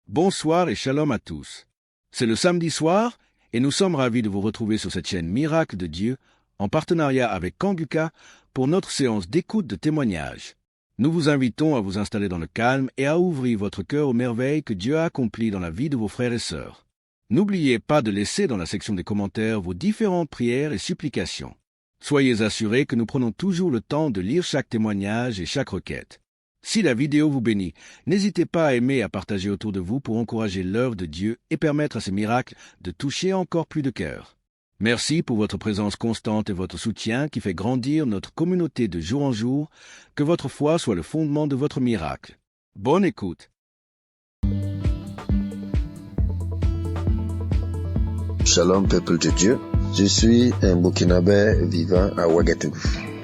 Bonsoir et shalom à tous. C'est le samedi soir et nous sommes ravis de vous retrouver sur cette chaîne Miracle de Dieu en partenariat avec Kanguka pour notre séance d'écoute de témoignages. Nous vous invitons à vous installer dans le calme et à ouvrir votre cœur aux merveilles que Dieu a accomplies dans la vie de vos frères et sœurs. N'oubliez pas de laisser dans la section des commentaires vos différentes prières et supplications. Soyez assurés que nous prenons toujours le temps de lire chaque témoignage et chaque requête. Si la vidéo vous bénit, n'hésitez pas à aimer et à partager autour de vous pour encourager l'œuvre de Dieu et permettre à ces miracles de toucher encore plus de cœurs. Merci pour votre présence constante et votre soutien qui fait grandir notre communauté de jour en jour. Que votre foi soit le fondement de votre miracle. Bonne écoute. Shalom peuple de Dieu, je suis un Burkinabé vivant à Ouagadougou.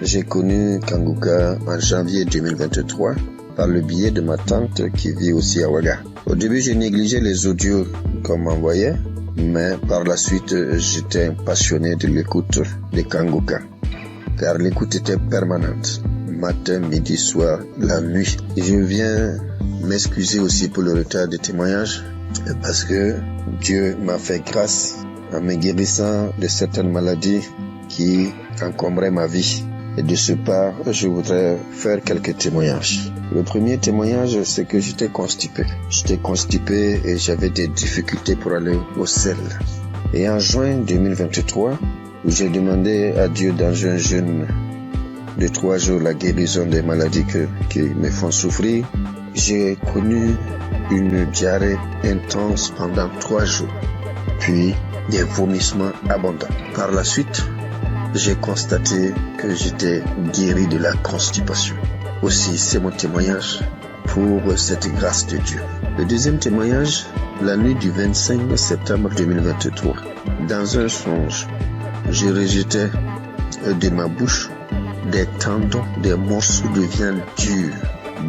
J'ai connu Kanguka en janvier 2023 par le biais de ma tante qui vit aussi à Ouaga. Au début, j'ai négligé les audios qu'on m'envoyait, mais par la suite, j'étais un passionné de l'écoute de Kanguka, car l'écoute était permanente, matin, midi, soir, la nuit. Je viens m'excuser aussi pour le retard des témoignages, parce que Dieu m'a fait grâce en me guérissant de certaines maladies qui encombraient ma vie. Et de ce pas, je voudrais faire quelques témoignages. Le premier témoignage, c'est que j'étais constipé. J'étais constipé et j'avais des difficultés pour aller au sel. Et en juin 2023, où j'ai demandé à Dieu dans un jeûne de 3 jours la guérison des maladies qui me font souffrir, j'ai connu une diarrhée intense pendant 3 jours, puis des vomissements abondants. Par la suite, j'ai constaté que j'étais guéri de la constipation. Aussi, c'est mon témoignage pour cette grâce de Dieu. Le deuxième témoignage, la nuit du 25 septembre 2023. Dans un songe, je rejetais de ma bouche des tendons, des morceaux de viande dure,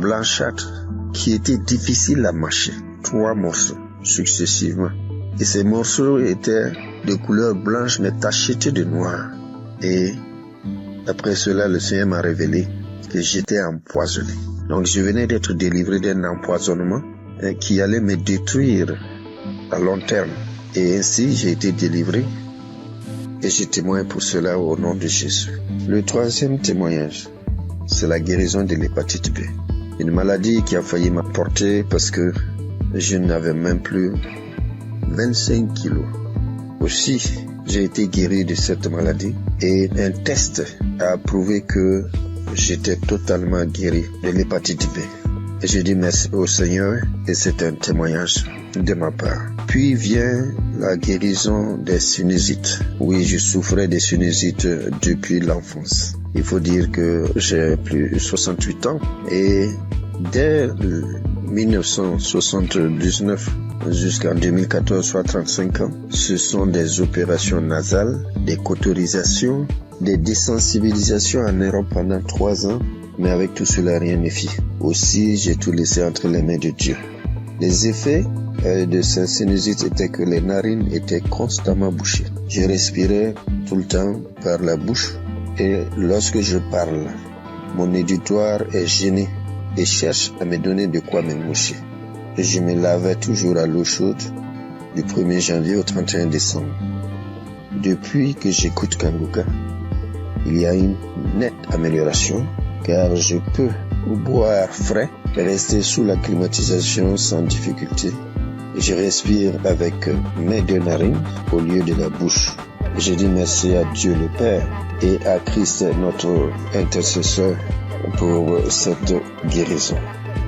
blanchâtre, qui étaient difficiles à mâcher. 3 morceaux successivement. Et ces morceaux étaient de couleur blanche mais tachetés de noir. Et après cela, le Seigneur m'a révélé que j'étais empoisonné. Donc je venais d'être délivré d'un empoisonnement qui allait me détruire à long terme. Et ainsi, j'ai été délivré et je témoigne pour cela au nom de Jésus. Le troisième témoignage, c'est la guérison de l'hépatite B. Une maladie qui a failli m'emporter parce que je n'avais même plus 25 kilos. Aussi, j'ai été guéri de cette maladie et un test a prouvé que j'étais totalement guéri de l'hépatite B. Et je dis merci au Seigneur et c'est un témoignage de ma part. Puis vient la guérison des sinusites. Oui, je souffrais des sinusites depuis l'enfance. Il faut dire que j'ai plus de 68 ans et dès 1979 jusqu'en 2014, soit 35 ans, ce sont des opérations nasales, des cauterisations, des désensibilisations en Europe pendant 3 ans, mais avec tout cela, rien ne fit. Aussi, j'ai tout laissé entre les mains de Dieu. Les effets de cette sinusite étaient que les narines étaient constamment bouchées. Je respirais tout le temps par la bouche et lorsque je parle, mon auditoire est gêné et cherche à me donner de quoi me moucher. Et je me lavais toujours à l'eau chaude du 1er janvier au 31 décembre. Depuis que j'écoute Kanguka, il y a une nette amélioration car je peux boire frais et rester sous la climatisation sans difficulté. Et je respire avec mes 2 narines au lieu de la bouche. Et je dis merci à Dieu le Père et à Christ notre intercesseur pour cette guérison.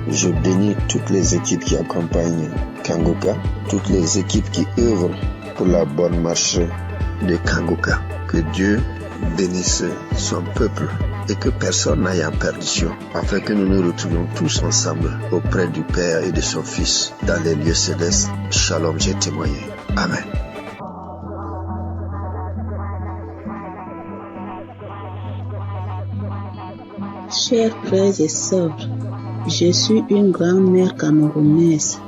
Je bénis toutes les équipes qui accompagnent Kanguka, toutes les équipes qui œuvrent pour la bonne marche de Kanguka. Que Dieu bénisse son peuple et que personne n'aille en perdition, afin que nous nous retrouvions tous ensemble auprès du Père et de son Fils dans les lieux célestes. Shalom, j'ai témoigné. Amen. Chers frères et sœurs, je suis une grand-mère camerounaise.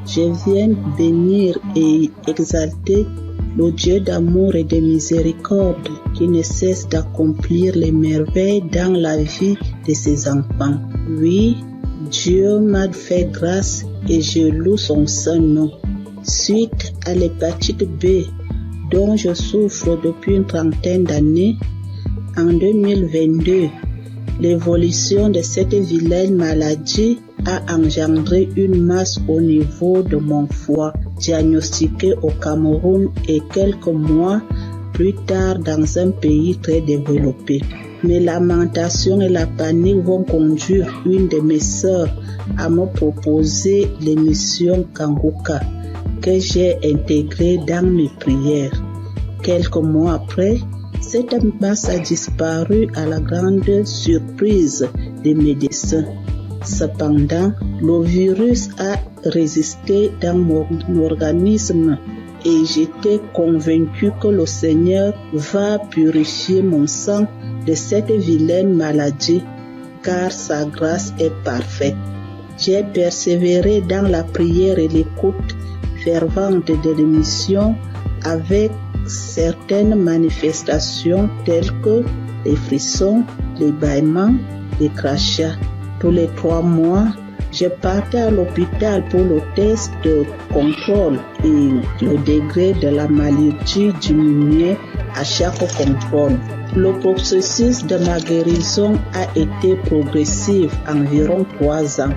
Je viens bénir et exalter le Dieu d'amour et de miséricorde qui ne cesse d'accomplir les merveilles dans la vie de ses enfants. Oui, Dieu m'a fait grâce et je loue son saint nom. Suite à l'hépatite B, dont je souffre depuis une trentaine d'années, en 2022, l'évolution de cette vilaine maladie a engendré une masse au niveau de mon foie, diagnostiquée au Cameroun et quelques mois plus tard dans un pays très développé. Mes lamentations et la panique vont conduire une de mes sœurs à me proposer l'émission Kanguka, que j'ai intégrée dans mes prières. Quelques mois après, cette masse a disparu à la grande surprise des médecins. Cependant, le virus a résisté dans mon organisme et j'étais convaincu que le Seigneur va purifier mon sang de cette vilaine maladie, car sa grâce est parfaite. J'ai persévéré dans la prière et l'écoute fervente de l'émission avec certaines manifestations telles que les frissons, les bâillements, les crachats. Tous les 3 mois, je partais à l'hôpital pour le test de contrôle et le degré de la maladie diminuait à chaque contrôle. Le processus de ma guérison a été progressif, environ 3 ans.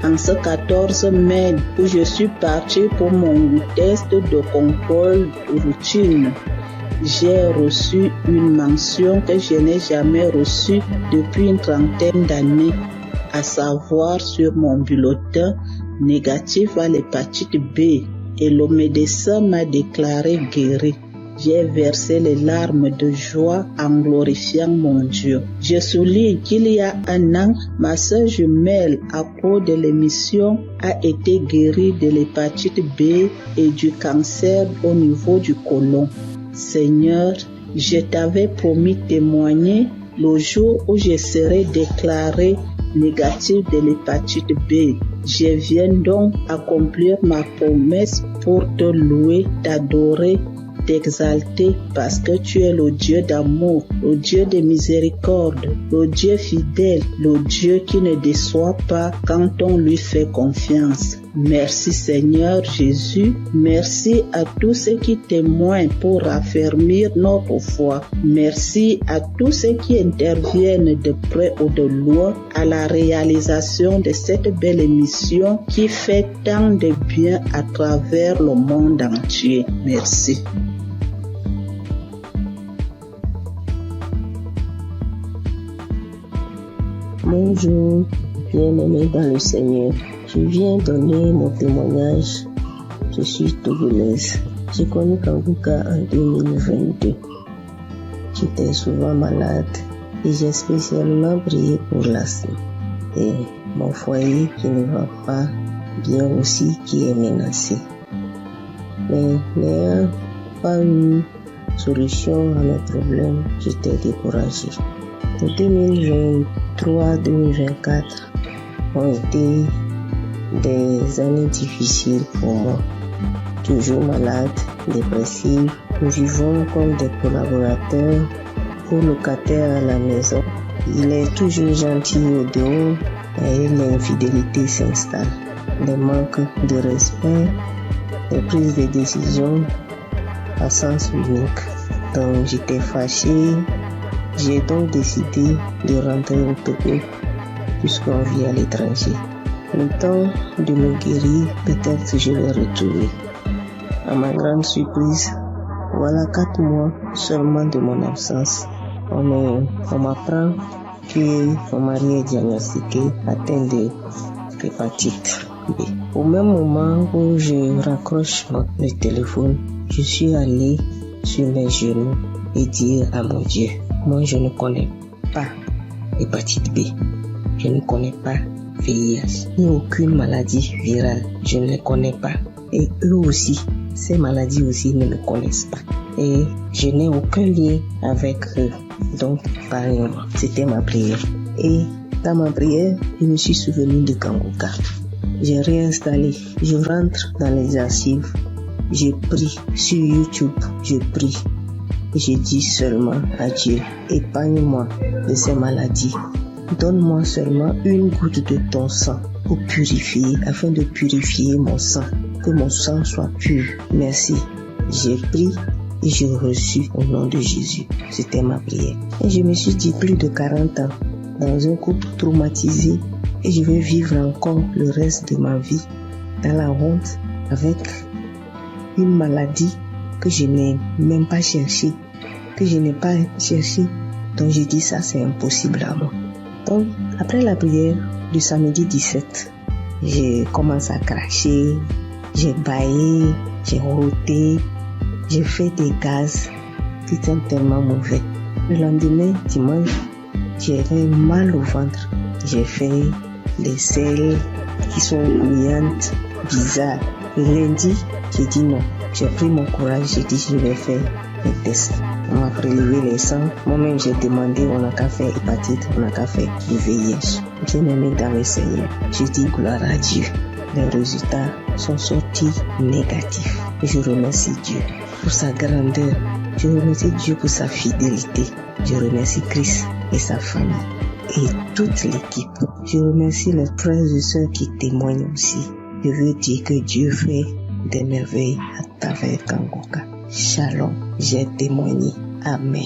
En ce 14 mai où je suis parti pour mon test de contrôle routine, j'ai reçu une mention que je n'ai jamais reçue depuis une trentaine d'années, à savoir sur mon bulletin négatif à l'hépatite B, et le médecin m'a déclaré guéri. J'ai versé les larmes de joie en glorifiant mon Dieu. Je souligne qu'il y a 1 an, ma sœur jumelle, à cause de l'émission, a été guérie de l'hépatite B et du cancer au niveau du côlon. Seigneur, je t'avais promis témoigner le jour où je serai déclaré négatif de l'hépatite B. Je viens donc accomplir ma promesse pour te louer, t'adorer, t'exalter parce que tu es le Dieu d'amour, le Dieu de miséricorde, le Dieu fidèle, le Dieu qui ne déçoit pas quand on lui fait confiance. Merci Seigneur Jésus, merci à tous ceux qui témoignent pour raffermir notre foi. Merci à tous ceux qui interviennent de près ou de loin à la réalisation de cette belle émission qui fait tant de bien à travers le monde entier. Merci. Bonjour, bien-aimés dans le Seigneur. Je viens donner mon témoignage. Je suis togolaise. J'ai connu Kanguka en 2022. J'étais souvent malade et j'ai spécialement prié pour l'asthme. Et mon foyer qui ne va pas bien aussi qui est menacé. Mais n'ayant pas eu solution à mes problèmes, j'étais découragée. En 2023-2024 ont été des années difficiles pour moi. Toujours malade, dépressive, nous vivons comme des collaborateurs ou locataires à la maison. Il est toujours gentil au dehors et l'infidélité s'installe. Les manques de respect, les prises de décision à sens unique. Donc j'étais fâchée. J'ai donc décidé de rentrer au Togo puisqu'on vit à l'étranger. Le temps de me guérir, peut-être je vais retourner. À ma grande surprise, voilà 4 mois seulement de mon absence. On m'apprend que mon mari est diagnostiqué atteint de l'hépatite B. Au même moment où je raccroche le téléphone, je suis allé sur mes genoux et dire à mon Dieu, moi je ne connais pas l'hépatite B, je ne connais pas VIH, ni aucune maladie virale, je ne les connais pas. Et eux aussi, ces maladies aussi ne me connaissent pas. Et je n'ai aucun lien avec eux. Donc, parlez-moi. C'était ma prière. Et dans ma prière, je me suis souvenu de Kanguka. J'ai réinstallé. Je rentre dans les archives. Je prie sur YouTube. Je prie. Je dis seulement à Dieu, épargne-moi de ces maladies. donne-moi seulement une goutte de ton sang pour purifier, afin de purifier mon sang, que mon sang soit pur. Merci. J'ai pris et j'ai reçu au nom de Jésus. C'était ma prière. Et je me suis dit, plus de 40 ans, dans un couple traumatisé, et je vais vivre encore le reste de ma vie dans la honte, avec une maladie que je n'ai même pas cherchée, Donc j'ai dit, ça c'est impossible à moi. Donc après la prière du samedi 17, j'ai commencé à cracher, j'ai bâillé, j'ai roté, j'ai fait des gaz qui étaient tellement mauvais. Le lendemain, dimanche, j'avais mal au ventre. J'ai fait des selles qui sont grouillantes, bizarres. Le lundi, j'ai dit non. J'ai pris mon courage, j'ai dit je vais faire un test. On m'a prélevé les sangs. Moi-même, j'ai demandé, on n'a qu'à faire hépatite, on n'a qu'à faire du VIH. Bien aimé dans le Seigneur, j'ai dit gloire à Dieu. Les résultats sont sortis négatifs. Je remercie Dieu pour sa grandeur. Je remercie Dieu pour sa fidélité. Je remercie Christ et sa famille et toute l'équipe. Je remercie les frères et sœurs qui témoignent aussi. Je veux dire que Dieu fait des merveilles à travers Kanguka. Shalom, j'ai témoigné. Amen.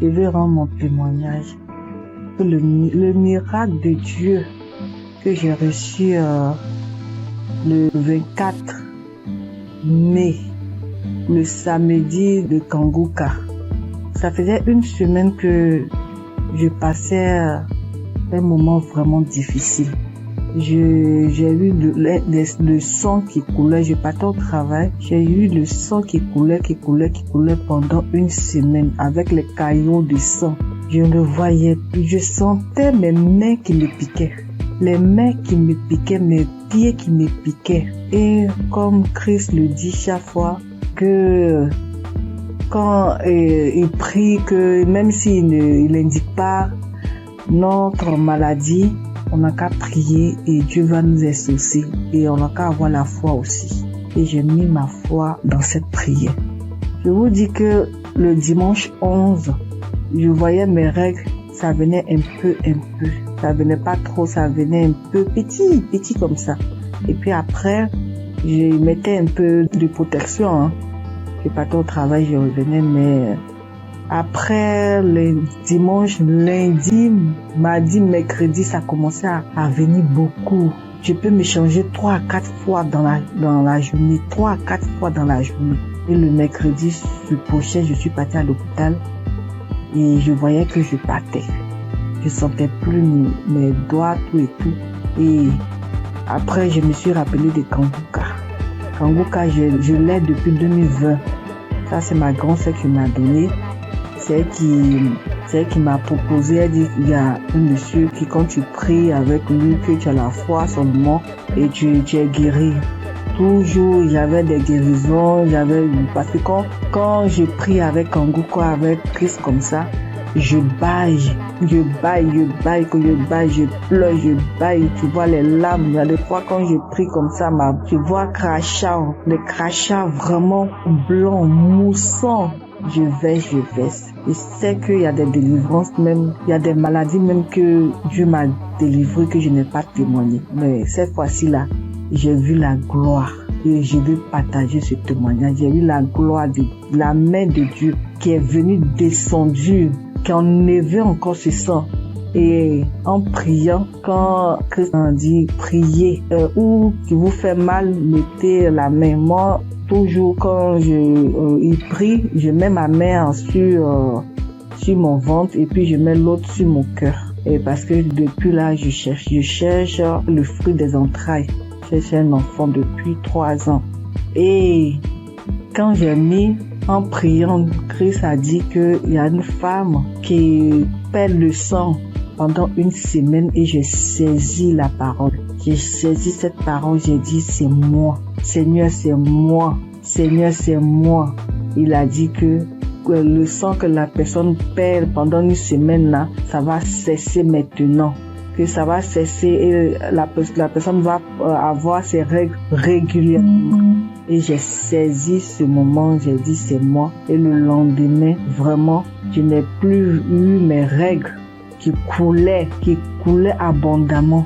Je veux rendre mon témoignage pour le miracle de Dieu que j'ai reçu le 24 mai, le samedi de Kanguka. Ça faisait une semaine que je passais un moment vraiment difficile. J'ai eu le sang qui coulait, je partais au travail, j'ai eu le sang qui coulait pendant une semaine avec les caillots de sang. Je le voyais plus, je sentais mes mains qui me piquaient. Les mains qui me piquaient, mes pieds qui me piquaient. Et comme Christ le dit chaque fois, que quand il prie, que même s'il n'indique pas notre maladie, on n'a qu'à prier et Dieu va nous exaucer. Et on n'a qu'à avoir la foi aussi. Et j'ai mis ma foi dans cette prière. Je vous dis que le dimanche 11, je voyais mes règles, ça venait un peu. Ça venait pas trop, ça venait un peu petit comme ça. Et puis après, je mettais un peu de protection. Je partais au travail, je revenais, mais après le dimanche, lundi, mardi, mercredi, ça commençait à venir beaucoup. Je peux me changer 3 à 4 fois dans la journée, 3 à 4 fois dans la journée. Et le mercredi, ce prochain, je suis partie à l'hôpital et je voyais que je partais. Je sentais plus mes doigts, tout et tout. Et après, je me suis rappelé de Kanguka. Kanguka, je l'ai depuis 2020. Ça, c'est ma grand-sœur qui m'a donné. C'est elle qui m'a proposé. Elle dit, il y a un monsieur qui, quand tu pries avec lui, que tu as la foi seulement et tu es guéri. Toujours, il y avait des guérisons, parce que quand je prie avec Kanguka, avec Christ comme ça, je baille, je pleure, je baille, tu vois les larmes. Il y a des fois quand je prie comme ça, je vois les crachats vraiment blancs, moussants. Je vais. Je sais qu'il y a des délivrances même, il y a des maladies même que Dieu m'a délivré que je n'ai pas témoigné. Mais cette fois-ci là, j'ai vu la gloire et je veux partager ce témoignage. J'ai vu la gloire de la main de Dieu qui est venue descendue, qui a enlevé encore ce sang. Et en priant, quand Christ a dit priez, ou qui vous fait mal, mettez la main. Moi, toujours quand il prie, je mets ma main sur mon ventre et puis je mets l'autre sur mon cœur. Et parce que depuis là, je cherche le fruit des entrailles. Je cherche un enfant depuis 3 ans. Et quand j'ai mis en priant, Christ a dit qu'il y a une femme qui perd le sang pendant une semaine et j'ai saisi la parole. J'ai saisi cette parole, j'ai dit c'est moi. Seigneur, c'est moi. Seigneur, c'est moi. Il a dit que le sang que la personne perd pendant une semaine là, ça va cesser maintenant. que ça va cesser et la personne va avoir ses règles régulièrement. Et j'ai saisi ce moment, j'ai dit c'est moi. Et le lendemain, vraiment, je n'ai plus eu mes règles qui coulaient abondamment.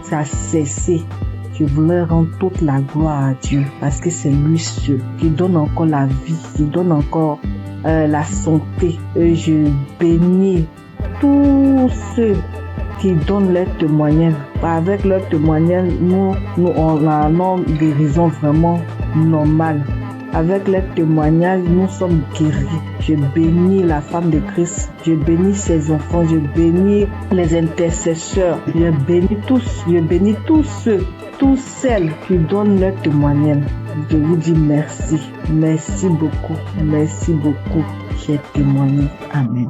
Ça a cessé. Je voulais rendre toute la gloire à Dieu parce que c'est lui seul qui donne encore la vie, qui donne encore la santé. Et je bénis tous ceux qui donnent leur témoignage. Avec leur témoignage, nous on a une guérison vraiment normale. Avec leur témoignage, nous sommes guéris. Je bénis la femme de Christ. Je bénis ses enfants. Je bénis les intercesseurs. Je bénis tous. Je bénis tous ceux, toutes celles qui donnent leur témoignage. Je vous dis merci. Merci beaucoup. Merci beaucoup. J'ai témoigné. Amen.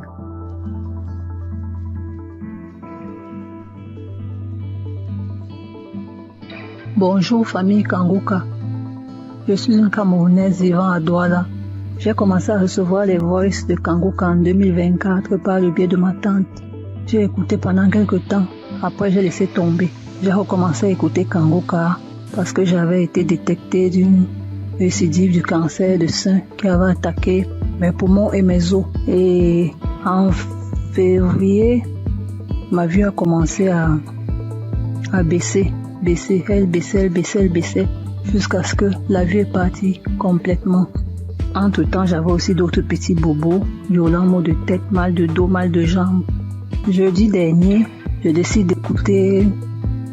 Bonjour famille Kanguka. Je suis une Camerounaise vivant à Douala. J'ai commencé à recevoir les voices de Kanguka en 2024 par le biais de ma tante. J'ai écouté pendant quelques temps. Après, j'ai laissé tomber. J'ai recommencé à écouter Kanguka parce que j'avais été détectée d'une récidive du cancer de sein qui avait attaqué mes poumons et mes os. Et en février, ma vue a commencé à baisser. Elle baissait, jusqu'à ce que la vue est partie complètement. Entre-temps, j'avais aussi d'autres petits bobos, violents maux de tête, mal de dos, mal de jambes. Jeudi dernier, je décide d'écouter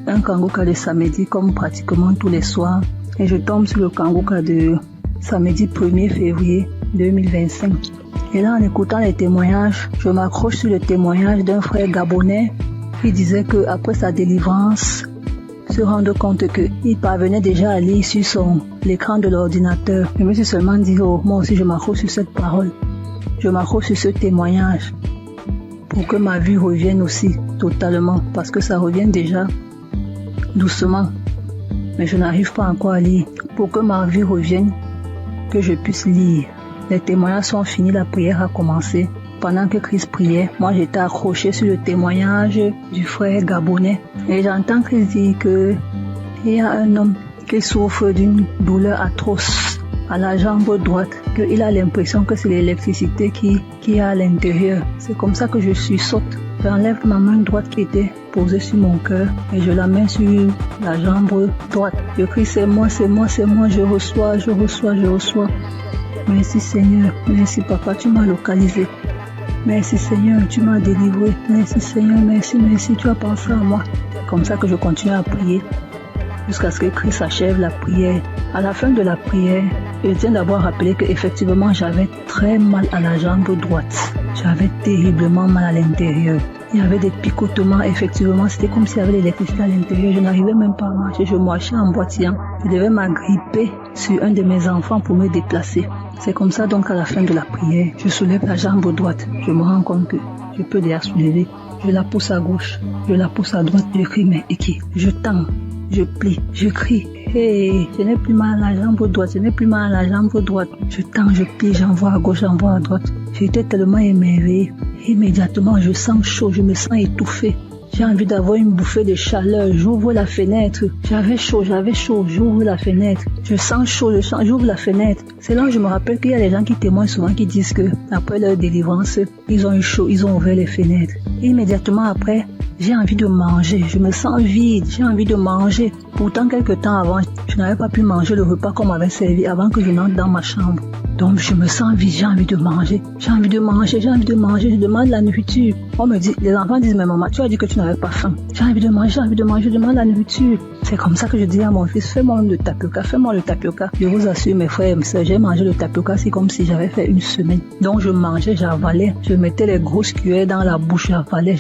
un Kanguka de samedi comme pratiquement tous les soirs et je tombe sur le Kanguka de samedi 1er février 2025. Et là, en écoutant les témoignages, je m'accroche sur le témoignage d'un frère gabonais qui disait qu'après sa délivrance, se rendre compte qu'il parvenait déjà à lire sur l'écran de l'ordinateur. Je me suis seulement dit, moi aussi je m'accroche sur cette parole. Je m'accroche sur ce témoignage pour que ma vue revienne aussi totalement, parce que ça revient déjà doucement. Mais je n'arrive pas encore à lire. Pour que ma vue revienne, que je puisse lire. Les témoignages sont finis, la prière a commencé. Pendant que Christ priait, moi j'étais accroché sur le témoignage du frère gabonais. Et j'entends Christ dire qu'il y a un homme qui souffre d'une douleur atroce à la jambe droite, qu'il a l'impression que c'est l'électricité qui est à l'intérieur. C'est comme ça que je sursaute. J'enlève ma main droite qui était posée sur mon cœur et je la mets sur la jambe droite. Je crie, c'est moi, je reçois. Merci Seigneur, merci Papa, tu m'as localisé. Merci Seigneur, tu m'as délivré. Merci Seigneur, merci, tu as pensé à moi. C'est comme ça que je continue à prier jusqu'à ce que Christ achève la prière. À la fin de la prière, je tiens d'abord à rappeler qu'effectivement j'avais très mal à la jambe droite. J'avais terriblement mal à l'intérieur. Il y avait des picotements, effectivement, c'était comme s'il y avait l'électricité à l'intérieur. Je n'arrivais même pas à marcher, je marchais en boitillant. Je devais m'agripper sur un de mes enfants pour me déplacer. C'est comme ça donc à la fin de la prière, je soulève la jambe droite. Je me rends compte que je peux déjà soulever. Je la pousse à gauche, je la pousse à droite, je crie, mais qui? Je tends, je plie, je crie. Hey, je n'ai plus mal à la jambe droite, Je tends, je plie, j'envoie à gauche, j'envoie à droite. J'étais tellement émerveillée. Immédiatement, je sens chaud, je me sens étouffée. J'ai envie d'avoir une bouffée de chaleur. J'ouvre la fenêtre. J'avais chaud. J'ouvre la fenêtre. Je sens chaud, j'ouvre la fenêtre. C'est là que je me rappelle qu'il y a des gens qui témoignent souvent qui disent que après leur délivrance, ils ont eu chaud, ils ont ouvert les fenêtres. Et immédiatement après, j'ai envie de manger. Je me sens vide. J'ai envie de manger. Pourtant, quelques temps avant, je n'avais pas pu manger le repas qu'on m'avait servi avant que je n'entre dans ma chambre. Donc, je me sens vide. J'ai envie de manger. Je demande la nourriture. On me dit, les enfants disent, mais maman, tu as dit que tu n'avais pas faim. J'ai envie de manger. Je demande la nourriture. C'est comme ça que je dis à mon fils, fais-moi le tapioca. Je vous assure, mes frères et mes sœurs, j'ai mangé le tapioca, c'est comme si j'avais fait une semaine. Donc, je mangeais, j'avalais. Je mettais les grosses cuillères dans la bouche, j'avalais.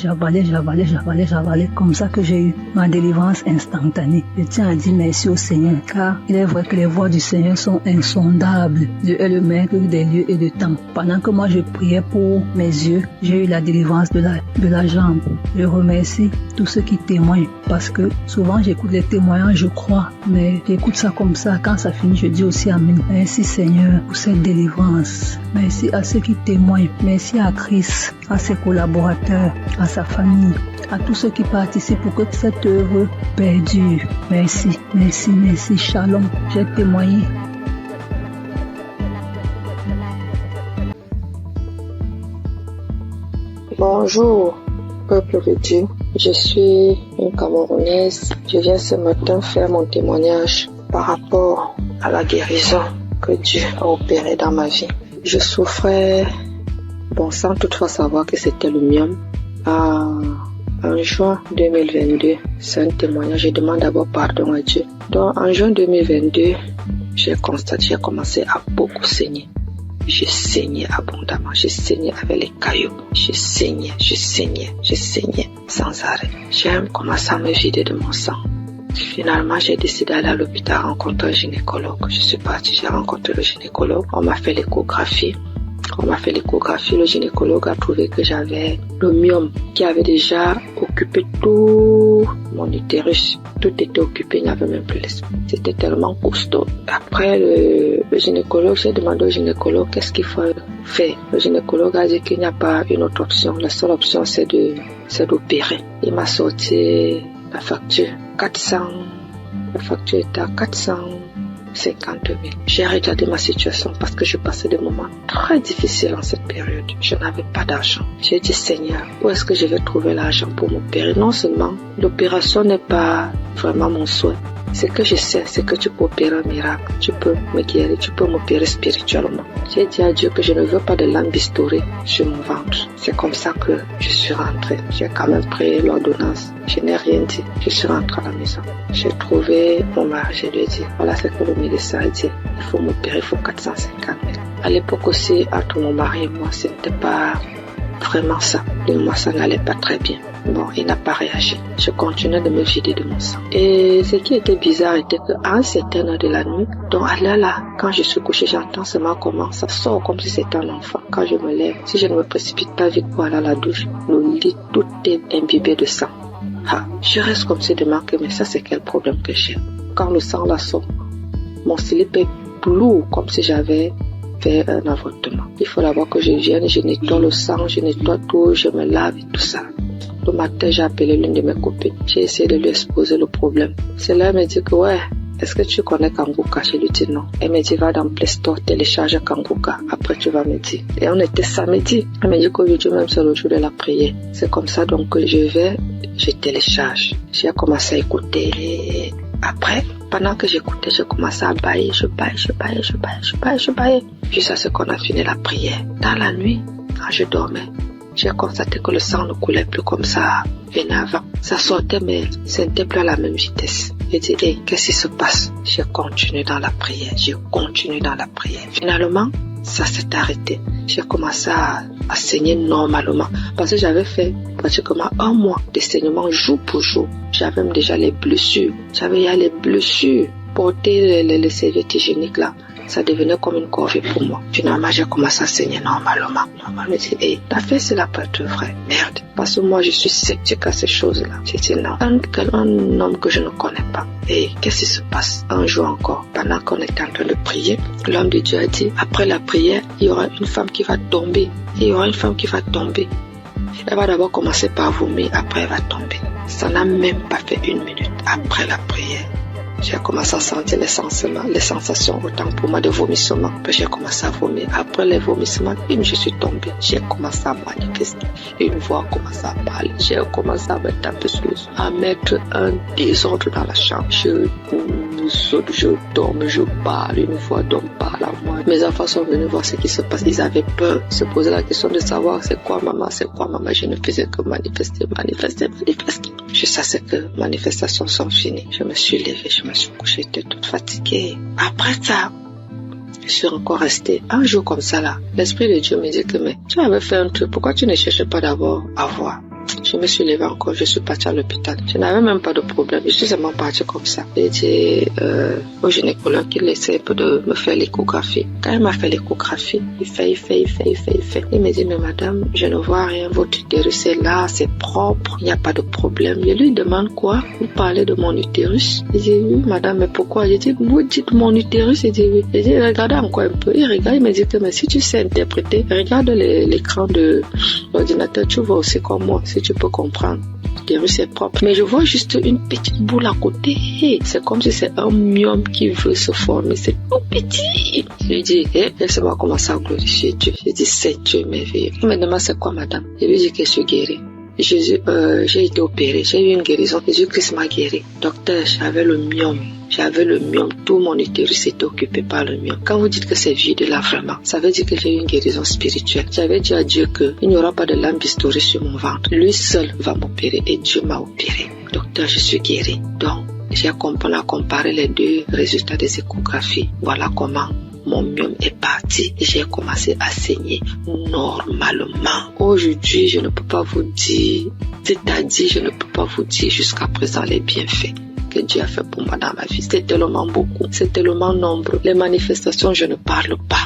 Comme ça que j'ai eu ma délivrance instantanée. Je tiens à dire merci au Seigneur, car il est vrai que les voies du Seigneur sont insondables. Dieu est le maître des lieux et de temps. Pendant que moi je priais pour mes yeux, j'ai eu la délivrance de la jambe. Je remercie tous ceux qui témoignent, parce que souvent j'écoute les témoignages témoignage, je crois, mais j'écoute ça comme ça. Quand ça finit, je dis aussi Amen. Merci Seigneur pour cette délivrance. Merci à ceux qui témoignent. Merci à Christ, à ses collaborateurs, à sa famille, à tous ceux qui participent pour que cette œuvre perdure. Merci, merci, merci. Shalom. J'ai témoigné. Bonjour, peuple de Dieu. Je suis une Camerounaise. Je viens ce matin faire mon témoignage par rapport à la guérison que Dieu a opérée dans ma vie. Je souffrais, sans toutefois savoir que c'était le myome. En juin 2022, c'est un témoignage. Je demande d'abord pardon à Dieu. Donc, en juin 2022, j'ai commencé à beaucoup saigner. Je saignais abondamment, je saignais avec les cailloux, je saignais sans arrêt. J'ai commencé à me vider de mon sang. Finalement, j'ai décidé d'aller à l'hôpital rencontrer un gynécologue. Je suis partie, j'ai rencontré le gynécologue. On m'a fait l'échographie. Le gynécologue a trouvé que j'avais le myome qui avait déjà occupé tout mon utérus. Tout était occupé, il n'y avait même plus l'espace. C'était tellement costaud. Après le gynécologue, j'ai demandé au gynécologue qu'est-ce qu'il faut faire. Le gynécologue a dit qu'il n'y a pas une autre option. La seule option, c'est d'opérer. Il m'a sorti la facture. La facture était à 450 000. J'ai regardé ma situation parce que je passais des moments très difficiles en cette période. Je n'avais pas d'argent. J'ai dit, Seigneur, où est-ce que je vais trouver l'argent pour m'opérer? Non seulement l'opération n'est pas vraiment mon souhait. Ce que je sais, c'est que tu peux opérer un miracle. Tu peux me guérir, tu peux m'opérer spirituellement. J'ai dit à Dieu que je ne veux pas de lambistorée sur mon ventre. C'est comme ça que je suis rentrée. J'ai quand même pris l'ordonnance. Je n'ai rien dit. Je suis rentrée à la maison. J'ai trouvé mon mari. Je lui ai dit, voilà ce que le médecin a dit. Il faut m'opérer, il faut 450 000. À l'époque aussi, entre mon mari et moi, ce n'était pas vraiment ça. Et moi, ça n'allait pas très bien. Il n'a pas réagi. Je continuais de me vider de mon sang. Et ce qui était bizarre était qu'à un certain heure de la nuit, donc à l'heure là, quand je suis couchée, j'entends seulement comment ça sort comme si c'était un enfant. Quand je me lève, si je ne me précipite pas vite pour aller à la douche, le lit, tout est imbibé de sang. Je reste comme si de manquer, mais ça c'est quel problème que j'ai. Quand le sang là sort, mon slip est lourd comme si j'avais fait un avortement. Il faut d'abord que je vienne, je nettoie le sang, je nettoie tout, je me lave et tout ça. Le matin, j'ai appelé l'une de mes copines. J'ai essayé de lui exposer le problème. Celle-là, elle me dit que est-ce que tu connais Kanguka? Je lui dis non. Elle me dit, va dans Play Store, télécharge Kanguka. Après, tu vas me dire. Et on était samedi. Elle me dit qu'aujourd'hui même, c'est le jour de la prière. C'est comme ça, donc, que je télécharge. J'ai commencé à écouter. Et après, pendant que j'écoutais, j'ai commencé à bailler. Je baille. Jusqu'à ce qu'on a fini la prière. Dans la nuit, quand je dormais, j'ai constaté que le sang ne coulait plus comme ça venait avant. Ça sortait, mais ce n'était plus à la même vitesse. J'ai dit, qu'est-ce qui se passe? J'ai continué dans la prière. Finalement, ça s'est arrêté. J'ai commencé à saigner normalement. Parce que j'avais fait pratiquement 1 mois de saignement jour pour jour. J'avais même déjà les blessures. Porter les serviettes hygiéniques là, ça devenait comme une corvée pour moi. Finalement, j'ai commencé à saigner normalement. Je me dis, t'as fait cela pour être vrai? Merde. Parce que moi, je suis sceptique à ces choses-là. J'ai dit non. Un homme que je ne connais pas. Et qu'est-ce qui se passe? Un jour encore, pendant qu'on était en train de prier, l'homme de Dieu a dit, après la prière, il y aura une femme qui va tomber. Elle va d'abord commencer par vomir, après elle va tomber. Ça n'a même pas fait 1 minute après la prière. J'ai commencé à sentir les sensations, autant pour moi de vomissement. Puis j'ai commencé à vomir. Après les vomissements, je suis tombée. J'ai commencé à manifester. Une voix a commencé à parler. J'ai commencé à me taper sur le dos, à mettre un désordre dans la chambre. Je saute, je tombe, je parle. Une voix d'homme parle à moi. Mes enfants sont venus voir ce qui se passe. Ils avaient peur. Se poser la question de savoir c'est quoi maman. Je ne faisais que manifester. Jusqu'à ce que manifestations sont finies. Je me suis levée, je me suis couchée, j'étais toute fatiguée. Après ça, je suis encore restée un jour comme ça là. L'Esprit de Dieu me dit que mais tu avais fait un truc, pourquoi tu ne cherches pas d'abord à voir? Je me suis levée encore, je suis partie à l'hôpital. Je n'avais même pas de problème. Je suis seulement partie comme ça. J'ai dit au gynécologue qu'il essaie un peu de me faire l'échographie. Quand il m'a fait l'échographie, il fait. Il me dit, mais madame, je ne vois rien. Votre utérus est là, c'est propre, il n'y a pas de problème. Je lui demande quoi? Vous parlez de mon utérus? Il dit, oui, madame, mais pourquoi? Je dis, vous dites mon utérus? Il dit, oui. Je dis, regardez encore un peu. Il regarde, il me dit que, mais si tu sais interpréter, regarde l'écran de l'ordinateur, tu vois aussi comme moi, si tu peux comprendre. L'utérus est propre. Mais je vois juste une petite boule à côté. C'est comme si c'est un myome qui veut se former. C'est tout petit. Je lui dis, laissez-moi commencer à glorifier Dieu. Je dis, c'est Dieu merveilleux. Il me demande, c'est quoi, madame? Je lui dis que je suis guérie. Jésus, j'ai été opérée, j'ai eu une guérison. Jésus-Christ m'a guéri. Docteur, j'avais le myome. Tout mon utérus était occupé par le myome. Quand vous dites que c'est vide là vraiment, ça veut dire que j'ai eu une guérison spirituelle. J'avais dit à Dieu qu'il n'y aura pas de lame bistourée sur mon ventre. Lui seul va m'opérer et Dieu m'a opéré. Docteur, je suis guérie. Donc, j'ai comparé les deux résultats des échographies. Voilà comment mon myome est parti et j'ai commencé à saigner normalement. Aujourd'hui, je ne peux pas vous dire, c'est-à-dire je ne peux pas vous dire jusqu'à présent les bienfaits que Dieu a fait pour moi dans ma vie. C'est tellement beaucoup, c'est tellement nombreux. Les manifestations, je ne parle pas.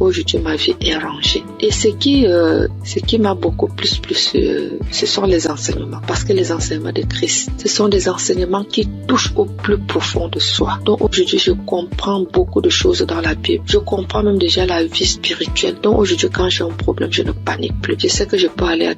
Aujourd'hui, ma vie est rangée. Et ce qui m'a beaucoup plus, ce sont les enseignements. Parce que les enseignements de Christ, ce sont des enseignements qui touchent au plus profond de soi. Donc aujourd'hui, je comprends beaucoup de choses dans la Bible. Je comprends même déjà la vie spirituelle. Donc aujourd'hui, quand j'ai un problème, je ne panique plus. Je sais que je peux aller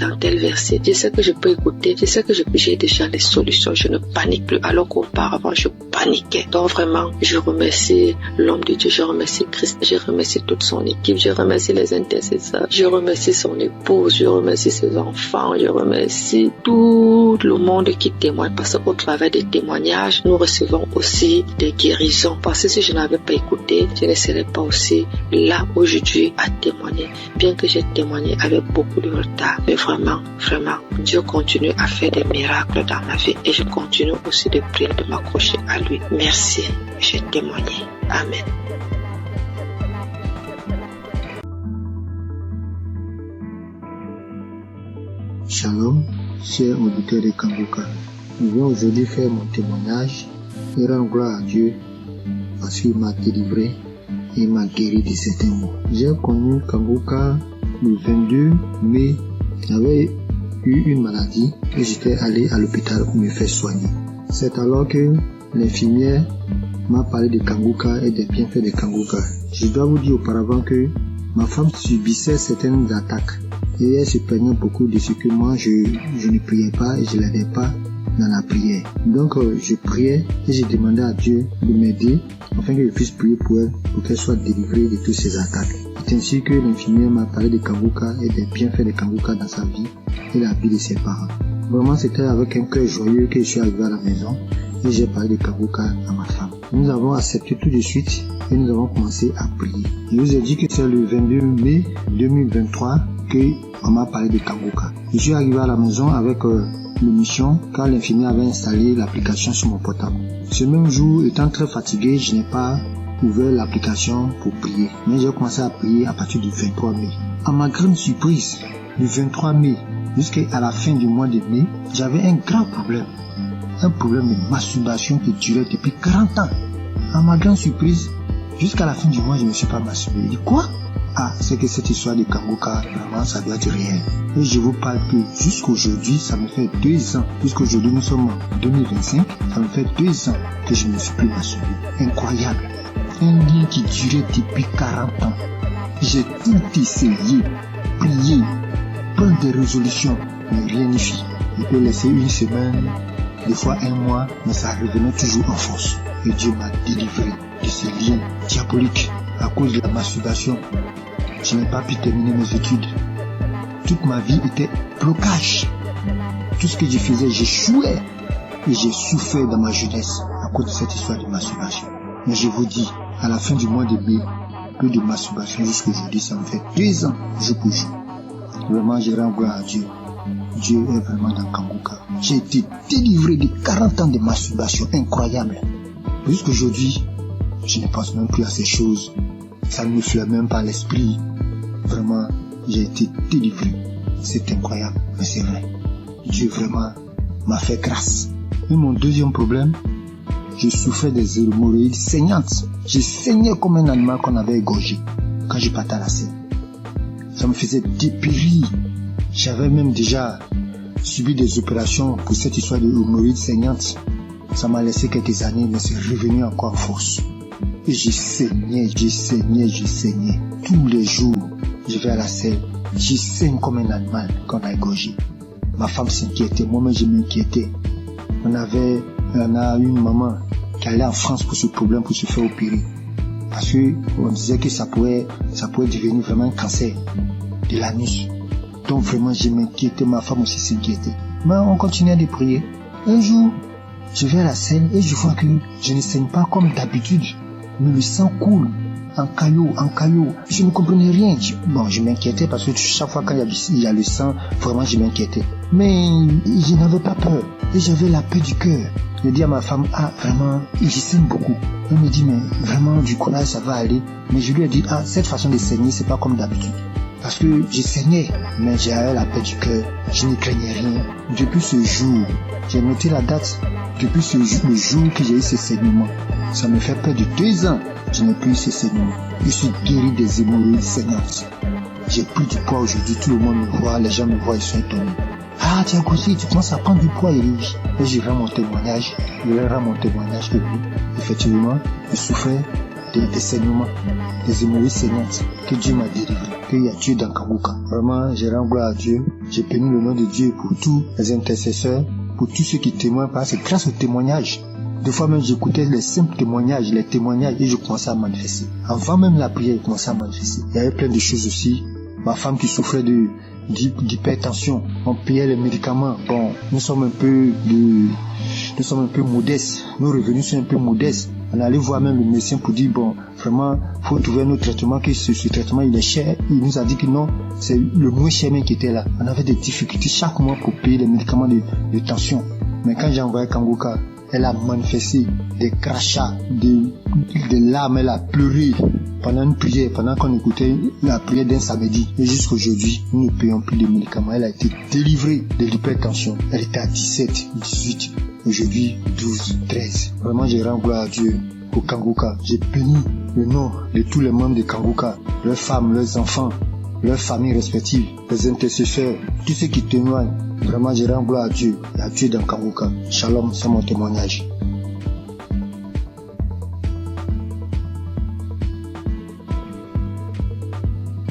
dans tel verset. Je sais que je peux écouter. Je sais que j'ai déjà les solutions. Je ne panique plus. Alors qu'auparavant, je paniquais. Donc vraiment, je remercie l'homme de Dieu, je remercie Christ, je remercie toute son équipe, je remercie les intercesseurs, je remercie son épouse, je remercie ses enfants, je remercie tout le monde qui témoigne, parce qu'au travers des témoignages, nous recevons aussi des guérisons. Parce que si je n'avais pas écouté, je ne serais pas aussi là aujourd'hui à témoigner, bien que j'ai témoigné avec beaucoup de retard. Mais vraiment, Dieu continue à faire des miracles dans ma vie et je continue aussi de prier, de m'accrocher à lui. Merci, j'ai témoigné. Amen. Shalom, chers auditeurs de Kanguka. Je viens aujourd'hui faire mon témoignage et rendre gloire à Dieu parce qu'il m'a délivré et m'a guéri de certains maux. J'ai connu Kanguka le 22 mai. J'avais eu une maladie et j'étais allé à l'hôpital pour me faire soigner. C'est alors que l'infirmière m'a parlé de Kanguka et des bienfaits de Kanguka. Je dois vous dire auparavant que ma femme subissait certaines attaques et elle se plaignait beaucoup de ce que moi je ne priais pas et je ne l'aidais pas dans la prière. Donc je priais et je demandais à Dieu de m'aider afin que je puisse prier pour elle, pour qu'elle soit délivrée de toutes ces attaques. C'est ainsi que l'infirmière m'a parlé de Kanguka et des bienfaits de Kanguka dans sa vie et la vie de ses parents. Vraiment, c'était avec un cœur joyeux que je suis arrivé à la maison et j'ai parlé de Kanguka à ma femme. Nous avons accepté tout de suite et nous avons commencé à prier. Je vous ai dit que c'est le 22 mai 2023 qu'on m'a parlé de Kanguka. Je suis arrivé à la maison avec l'émission car l'infirmière avait installé l'application sur mon portable. Ce même jour, étant très fatigué, je n'ai pas ouvert l'application pour prier. Mais j'ai commencé à prier à partir du 23 mai. À ma grande surprise, du 23 mai jusqu'à la fin du mois de mai, j'avais un grand problème. Un problème de masturbation qui durait depuis 40 ans. À ma grande surprise, jusqu'à la fin du mois, je ne me suis pas masturbé. Je dis quoi? Ah, c'est que cette histoire de Kanguka, vraiment, ça doit être réel. Et je vous parle que jusqu'aujourd'hui, ça me fait 2 ans. Puisqu'aujourd'hui, nous sommes en 2025, ça me fait 2 ans que je ne me suis plus masturbé. Incroyable. Un lien qui durait depuis 40 ans. J'ai tout essayé, prié, prendre des résolutions, mais rien n'y fit. Je peux laisser une semaine, des fois 1 mois, mais ça revenait toujours en force. Et Dieu m'a délivré de ce lien diabolique à cause de la masturbation. Je n'ai pas pu terminer mes études. Toute ma vie était blocage. Tout ce que je faisais, j'échouais. Et j'ai souffert dans ma jeunesse à cause de cette histoire de masturbation. Mais je vous dis, à la fin du mois de mai, plus de masturbation jusqu'aujourd'hui, ça me fait 2 ans, jour pour jour. Vraiment, je rends gloire à Dieu. Dieu est vraiment dans Kanguka. J'ai été délivré de 40 ans de masturbation incroyable. Jusqu'aujourd'hui, je ne pense même plus à ces choses. Ça ne me flaire même pas l'esprit. Vraiment, j'ai été délivré. c'est incroyable, mais c'est vrai. Dieu vraiment m'a fait grâce. Et mon deuxième problème, je souffrais des hémorroïdes saignantes. Je saignais comme un animal qu'on avait égorgé quand je partais à la scène. Ça me faisait dépérir. J'avais même déjà subi des opérations pour cette histoire de hémorroïdes saignantes. Ça m'a laissé quelques années, mais c'est revenu encore en force. Et je saignais. Tous les jours, je vais à la scène. Je saigne comme un animal qu'on a égorgé. Ma femme s'inquiétait, moi-même je m'inquiétais. On a une maman qui allait en France pour ce problème, pour se faire opérer. Parce qu'on disait que ça pouvait devenir vraiment un cancer de l'anus. Donc vraiment je m'inquiétais, ma femme aussi s'inquiétait. Mais on continuait de prier. Un jour, je vais à la scène et je vois que je ne saigne pas comme d'habitude. Mais le sang coule en caillot. Je ne comprenais rien. Je m'inquiétais parce que chaque fois quand il y a le sang, vraiment je m'inquiétais. Mais je n'avais pas peur. Et j'avais la paix du cœur. Je dis à ma femme, vraiment, je saigne beaucoup. Elle me dit, mais vraiment, du courage, ça va aller. Mais je lui ai dit, cette façon de saigner, c'est pas comme d'habitude. Parce que je saignais, mais j'avais la paix du cœur. Je ne craignais rien. Depuis ce jour, j'ai noté la date. Depuis le jour que j'ai eu ce saignement, ça me fait près de 2 ans. Je n'ai plus eu ce saignement. Je suis guéri des hémorroïdes saignantes. J'ai pris du poids aujourd'hui. Tout le monde me voit, les gens me voient, ils sont étonnés. Tu as grossi, tu commences à prendre du poids, et je rends mon témoignage. Je leur rends mon témoignage que oui, effectivement, je souffrais des saignements, des hémorroïdes saignantes, que Dieu m'a délivré, qu'il y a Dieu dans Kanguka. Vraiment, je rends gloire à Dieu. J'ai béni le nom de Dieu pour tous les intercesseurs, pour tous ceux qui témoignent, parce que grâce aux témoignages, des fois même j'écoutais les simples témoignages, et je commençais à manifester. Avant même la prière, je commençais à manifester. Il y avait plein de choses aussi. Ma femme qui souffrait d'hypertension, on payait les médicaments. Bon, nous sommes un peu modestes. Nos revenus sont un peu modestes. On allait voir même le médecin pour dire, vraiment, faut trouver un autre traitement, que ce traitement, il est cher. Il nous a dit que non, c'est le moins cher même qui était là. On avait des difficultés chaque mois pour payer les médicaments de tension. Mais quand j'ai envoyé Kanguka, elle a manifesté des crachats, des larmes, elle a pleuré pendant une prière, pendant qu'on écoutait la prière d'un samedi. Et jusqu'aujourd'hui, nous ne payons plus de médicaments. Elle a été délivrée de l'hypertension. Elle était à 17, 18, aujourd'hui 12, 13. Vraiment, je rends gloire à Dieu pour Kanguka. J'ai béni le nom de tous les membres de Kanguka, leurs femmes, leurs enfants, leurs familles respectives, les intercesseurs, tous ceux qui témoignent. Vraiment, je rends gloire à Dieu dans Kanguka. Shalom, c'est mon témoignage.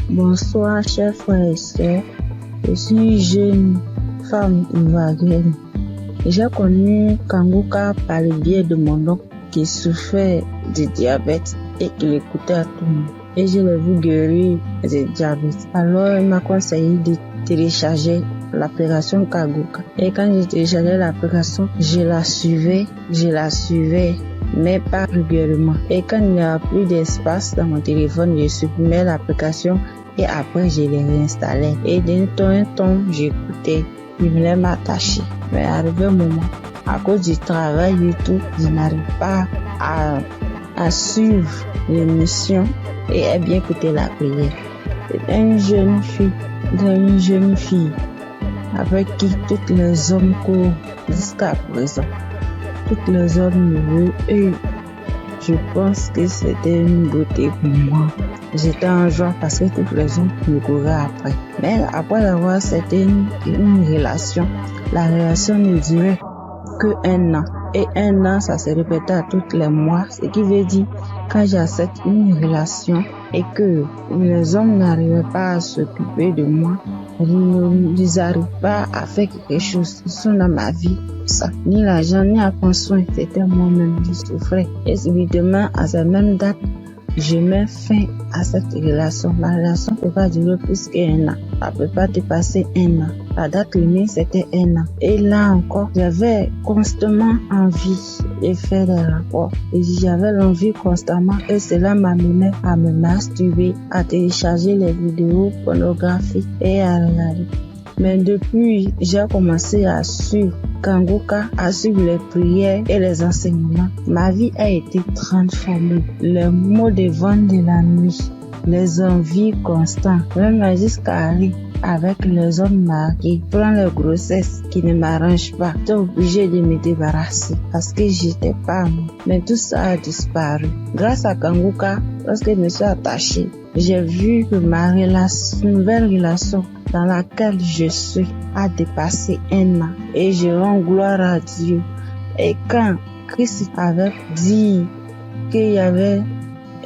Bonsoir, chers frères et sœurs. Je suis jeune femme ivoirienne. J'ai connu Kanguka par le biais de mon oncle qui souffrait de diabète et qui l'écoutait à tout le monde. Et je l'ai vu guérir de diabète. Alors, il m'a conseillé de télécharger l'application Kanguka. Et quand j'ai téléchargé l'application, je la suivais, mais pas régulièrement. Et quand il n'y a plus d'espace dans mon téléphone, je supprimais l'application et après je l'ai réinstallée. Et d'un temps en temps, j'écoutais, je voulais m'attacher. Mais arrivé un moment, à cause du travail et tout, je n'arrive pas à suivre l'émission et à bien écouter la prière. C'est une jeune fille avec qui tous les hommes courent jusqu'à présent. Tous les hommes me veulent et je pense que c'était une beauté pour moi. J'étais en joie parce que tous les hommes me couraient après. Mais après avoir c'était une relation, la relation ne durait que 1 an. Et 1 an, ça se répétait à tous les mois. Ce qui veut dire, quand j'accepte une relation et que les hommes n'arrivaient pas à s'occuper de moi, ils n'arrivent pas à faire quelque chose. Ils sont dans ma vie. Ça. Ni l'argent, ni à prendre soin. C'était moi-même qui souffrais. Et évidemment, à cette même date, je mets fin à cette relation. Ma relation ne peut pas durer plus qu'1 an. Ça ne peut pas dépasser 1 an. La date limite, c'était 1 an. Et là encore, j'avais constamment envie de faire des rapports. Et j'avais l'envie constamment. Et cela m'amenait à me masturber, à télécharger les vidéos pornographiques et à regarder. Mais depuis, j'ai commencé à suivre Kanguka, à suivre les prières et les enseignements. Ma vie a été transformée. Les maux de vent de la nuit, les envies constantes, même jusqu'à aller avec les hommes mariés, prends les grossesses qui ne m'arrangent pas. J'étais obligée de me débarrasser parce que j'étais pas moi. Mais tout ça a disparu. Grâce à Kanguka, lorsque je me suis attachée, j'ai vu que ma nouvelle relation dans laquelle je suis a dépassé 1 an. Et je rends gloire à Dieu. Et quand Christ avait dit qu'il y avait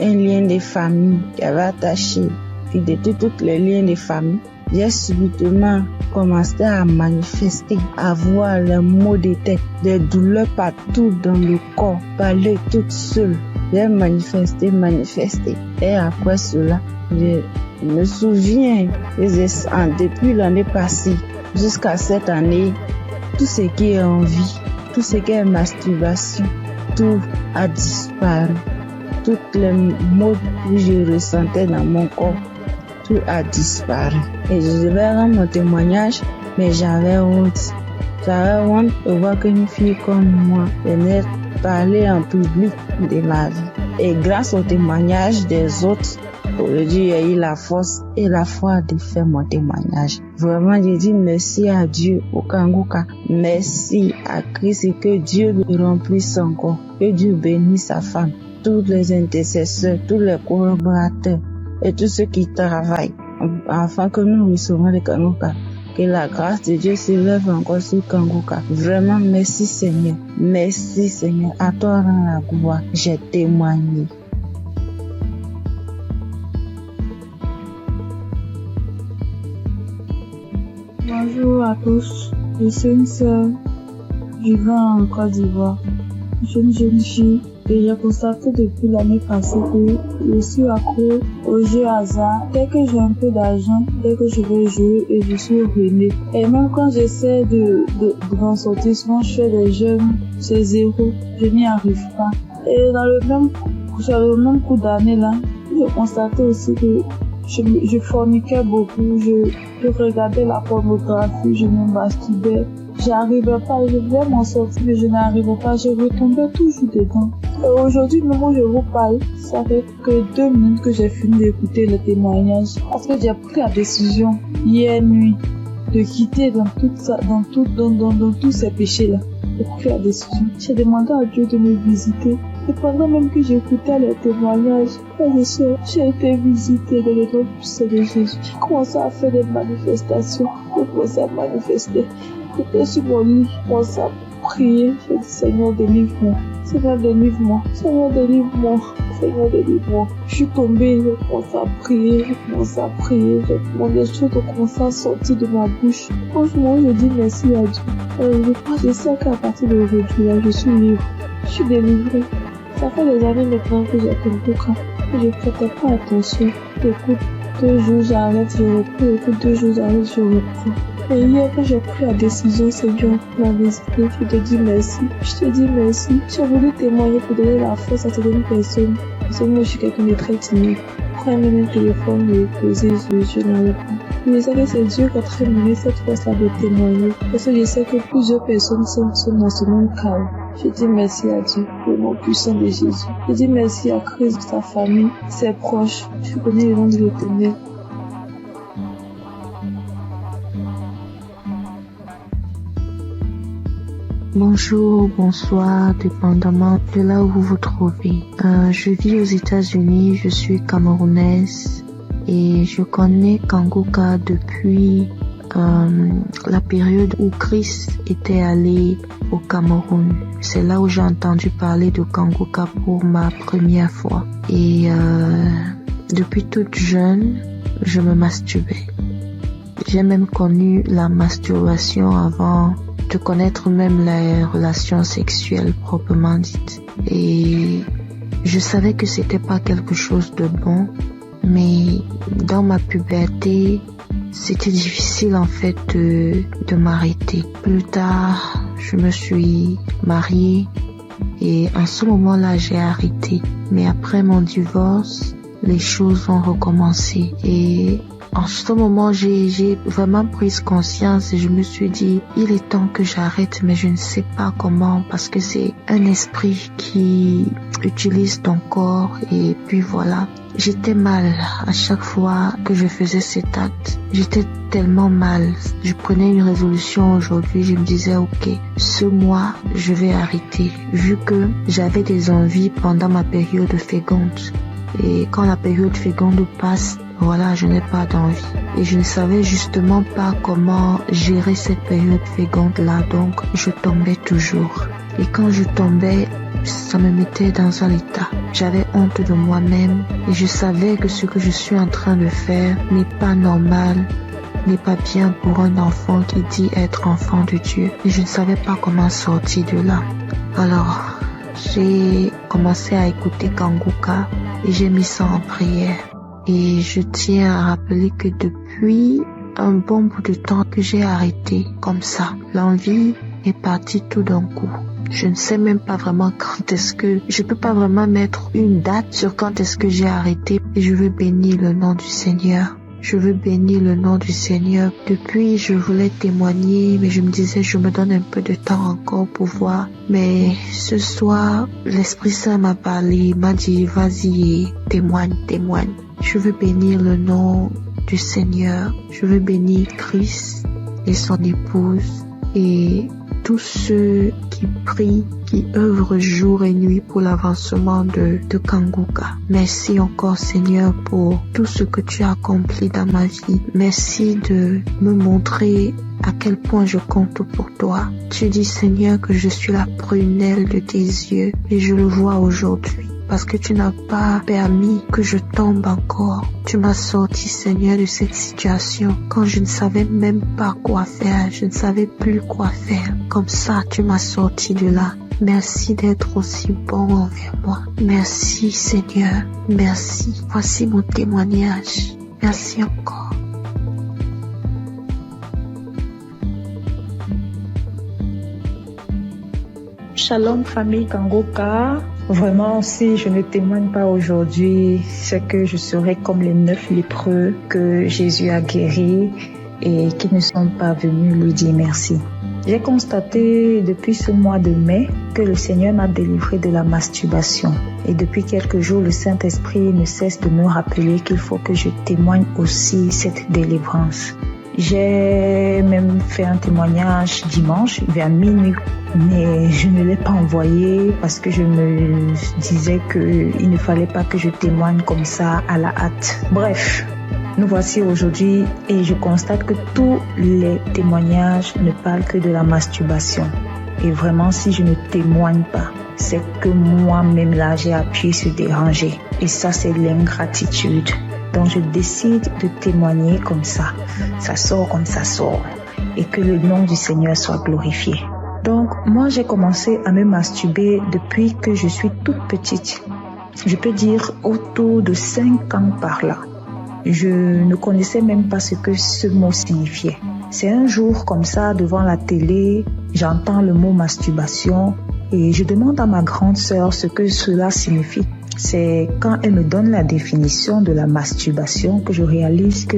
un lien de famille qui avait attaché de toutes les liens de famille, j'ai subitement commencé à manifester, à voir les maux de tête, des douleurs partout dans le corps, parler toute seule. J'ai manifesté. Et après cela, je me souviens, depuis l'année passée jusqu'à cette année, tout ce qui est envie, tout ce qui est masturbation, tout a disparu. Toutes les maux que je ressentais dans mon corps, tout a disparu. Et je vais rendre mon témoignage, mais j'avais honte. J'avais honte de voir qu'une fille comme moi venait parler en public de ma vie. Et grâce au témoignage des autres, aujourd'hui, j'ai eu la force et la foi de faire mon témoignage. Vraiment, je dis merci à Dieu, au Kanguka. Merci à Christ et que Dieu lui remplisse encore. Que Dieu bénisse sa femme, tous les intercesseurs, tous les collaborateurs et tous ceux qui travaillent afin que nous recevons le Kanguka. Que la grâce de Dieu s'élève encore sur Kanguka. Vraiment, merci Seigneur. Merci Seigneur. À toi rend la gloire. J'ai témoigné. Bonjour à tous. Je suis une sœur vivant en Côte d'Ivoire. Je suis une jeune fille et j'ai constaté depuis l'année passée que je suis accro aux jeux hasard. Dès que j'ai un peu d'argent, dès que je veux jouer et je suis ruinée. Et même quand j'essaie de m'en sortir, souvent je fais des jeux, c'est 0, je n'y arrive pas. Et sur le même coup d'année là, j'ai constaté aussi que je forniquais beaucoup, je regardais la pornographie, je me masturbais. J'arrivais pas, je voulais m'en sortir, mais je n'arrivais pas, je retombais toujours dedans. Et aujourd'hui, le moment où je vous parle, ça fait que 2 minutes que j'ai fini d'écouter le témoignage. Parce que j'ai pris la décision, hier nuit, de quitter dans tous ces péchés-là. J'ai pris la décision. J'ai demandé à Dieu de me visiter. Et pendant même que j'écoutais les témoignages, j'ai été visitée dans le nom puissant de Jésus. J'ai commencé à faire des manifestations. J'ai commencé à manifester. J'étais sur mon lit, je commençais à prier. J'ai dit, Seigneur, délivre-moi. Seigneur, délivre-moi. Seigneur, délivre-moi. Seigneur, délivre-moi. Je suis tombée, j'ai commencé à prier. Les choses ont commencé à sortir de ma bouche. Franchement, je dis merci à Dieu. Je sais qu'à partir d'aujourd'hui, là, je suis libre. Je suis délivrée. Ça fait des années maintenant que j'ai Kanguka. Je ne prêtais pas attention. J'écoute 2 jours, j'arrête, je reprends. J'écoute 2 jours, j'arrête, je reprends. Et hier, quand j'ai pris la décision, Seigneur, pour la visiter, je te dis merci. Je te dis merci. J'ai voulu témoigner pour donner la force à certaines personnes. Parce que moi, je suis quelqu'un de très timide. Prends même un téléphone, me poser, je n'en ai pas. Je sais que c'est Dieu qui a très donné cette force-là de témoigner. Parce que je sais que plusieurs personnes sont dans ce même chaos. Je dis merci à Dieu, le nom puissant de Jésus. Je dis merci à Christ, sa famille, ses proches. Je connais le nom de l'Éternel. Bonjour, bonsoir, dépendamment de là où vous vous trouvez. Je vis aux États-Unis, je suis camerounaise et je connais Kanguka depuis la période où Chris était allé au Cameroun. C'est là où j'ai entendu parler de Kanguka pour ma première fois. Et depuis toute jeune, je me masturbais. J'ai même connu la masturbation avant de connaître même les relations sexuelles proprement dites. Et je savais que c'était pas quelque chose de bon, mais dans ma puberté, c'était difficile en fait de m'arrêter. Plus tard, je me suis mariée et en ce moment-là, j'ai arrêté. Mais après mon divorce, les choses ont recommencé et en ce moment, j'ai vraiment pris conscience et je me suis dit, il est temps que j'arrête, mais je ne sais pas comment parce que c'est un esprit qui utilise ton corps et puis voilà. J'étais mal à chaque fois que je faisais cet acte. J'étais tellement mal. Je prenais une résolution aujourd'hui, je me disais ok, ce mois je vais arrêter, vu que j'avais des envies pendant ma période féconde. Et quand la période féconde passe, voilà, je n'ai pas d'envie. Et je ne savais justement pas comment gérer cette période féconde-là, donc je tombais toujours. Et quand je tombais, ça me mettait dans un état. J'avais honte de moi-même et je savais que ce que je suis en train de faire n'est pas normal, n'est pas bien pour un enfant qui dit être enfant de Dieu. Et je ne savais pas comment sortir de là. Alors, j'ai commencé à écouter Kanguka et j'ai mis ça en prière. Et je tiens à rappeler que depuis un bon bout de temps que j'ai arrêté comme ça, l'envie est partie tout d'un coup. Je ne sais même pas vraiment quand est-ce que... Je peux pas vraiment mettre une date sur quand est-ce que j'ai arrêté. Et je veux bénir le nom du Seigneur. Je veux bénir le nom du Seigneur. Depuis, je voulais témoigner, mais je me disais, je me donne un peu de temps encore pour voir. Mais ce soir, l'Esprit Saint m'a parlé, m'a dit, vas-y, témoigne. Je veux bénir le nom du Seigneur. Je veux bénir Christ et son épouse et tous ceux qui prient, qui œuvrent jour et nuit pour l'avancement de Kanguka. Merci encore Seigneur pour tout ce que tu as accompli dans ma vie. Merci de me montrer à quel point je compte pour toi. Tu dis Seigneur que je suis la prunelle de tes yeux et je le vois aujourd'hui. Parce que tu n'as pas permis que je tombe encore. Tu m'as sorti, Seigneur, de cette situation quand je ne savais même pas quoi faire. Je ne savais plus quoi faire. Comme ça, tu m'as sorti de là. Merci d'être aussi bon envers moi. Merci, Seigneur. Merci. Voici mon témoignage. Merci encore. Shalom, famille Kanguka. Vraiment, si je ne témoigne pas aujourd'hui, c'est que je serai comme les 9 lépreux que Jésus a guéris et qui ne sont pas venus lui dire merci. J'ai constaté depuis ce mois de mai que le Seigneur m'a délivré de la masturbation. Et depuis quelques jours, le Saint-Esprit ne cesse de me rappeler qu'il faut que je témoigne aussi cette délivrance. J'ai même fait un témoignage dimanche vers minuit, mais je ne l'ai pas envoyé parce que je me disais qu'il ne fallait pas que je témoigne comme ça à la hâte. Bref, nous voici aujourd'hui et je constate que tous les témoignages ne parlent que de la masturbation. Et vraiment, si je ne témoigne pas, c'est que moi-même là, j'ai appuyé sur déranger. Et ça, c'est l'ingratitude. Donc je décide de témoigner comme ça. Ça sort comme ça sort. Et que le nom du Seigneur soit glorifié. Donc moi j'ai commencé à me masturber depuis que je suis toute petite. Je peux dire autour de 5 ans par là. Je ne connaissais même pas ce que ce mot signifiait. C'est un jour comme ça devant la télé, j'entends le mot masturbation et je demande à ma grande sœur ce que cela signifie. C'est quand elle me donne la définition de la masturbation que je réalise que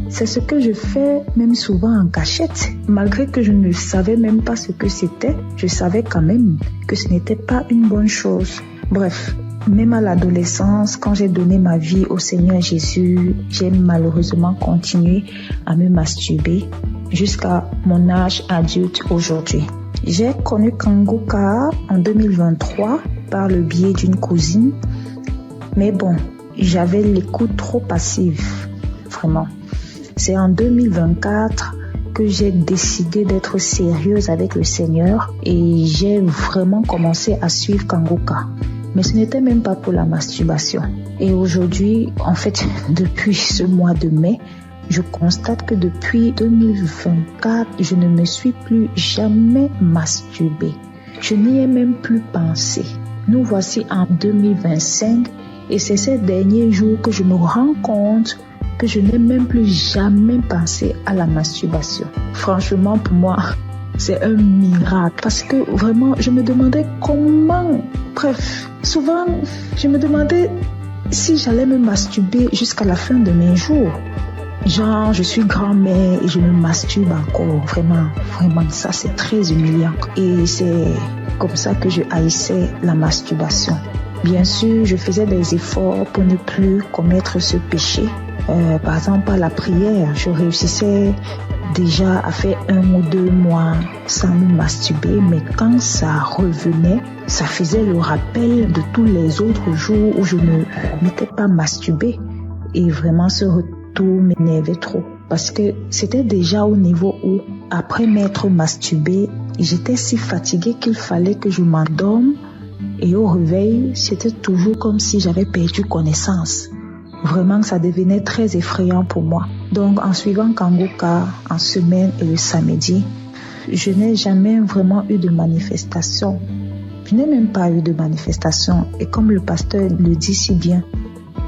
c'est ce que je fais même souvent en cachette. Malgré que je ne savais même pas ce que c'était, je savais quand même que ce n'était pas une bonne chose. Bref, même à l'adolescence, quand j'ai donné ma vie au Seigneur Jésus, j'ai malheureusement continué à me masturber jusqu'à mon âge adulte aujourd'hui. J'ai connu Kanguka en 2023 par le biais d'une cousine. Mais bon, j'avais l'écoute trop passive, vraiment. C'est en 2024 que j'ai décidé d'être sérieuse avec le Seigneur et j'ai vraiment commencé à suivre Kanguka. Mais ce n'était même pas pour la masturbation. Et aujourd'hui, en fait, depuis ce mois de mai, je constate que depuis 2024, je ne me suis plus jamais masturbée. Je n'y ai même plus pensé. Nous voici en 2025 et c'est ces derniers jours que je me rends compte que je n'ai même plus jamais pensé à la masturbation. Franchement, pour moi, c'est un miracle parce que vraiment, je me demandais comment. Bref, souvent, je me demandais si j'allais me masturber jusqu'à la fin de mes jours. Genre, je suis grand-mère et je me masturbe encore. Vraiment, ça c'est très humiliant. Et c'est comme ça que je haïssais la masturbation. Bien sûr, je faisais des efforts pour ne plus commettre ce péché. Par exemple, par la prière, je réussissais déjà à faire 1 ou 2 mois sans me masturber, mais quand ça revenait, ça faisait le rappel de tous les autres jours où je ne m'étais pas masturbée. Et vraiment, ce retour m'énervait trop. Parce que c'était déjà au niveau où, après m'être masturbée, j'étais si fatiguée qu'il fallait que je m'endorme. Et au réveil, c'était toujours comme si j'avais perdu connaissance. Vraiment, ça devenait très effrayant pour moi. Donc, en suivant Kanguka en semaine et le samedi, je n'ai jamais vraiment eu de manifestation. Je n'ai même pas eu de manifestation. Et comme le pasteur le dit si bien,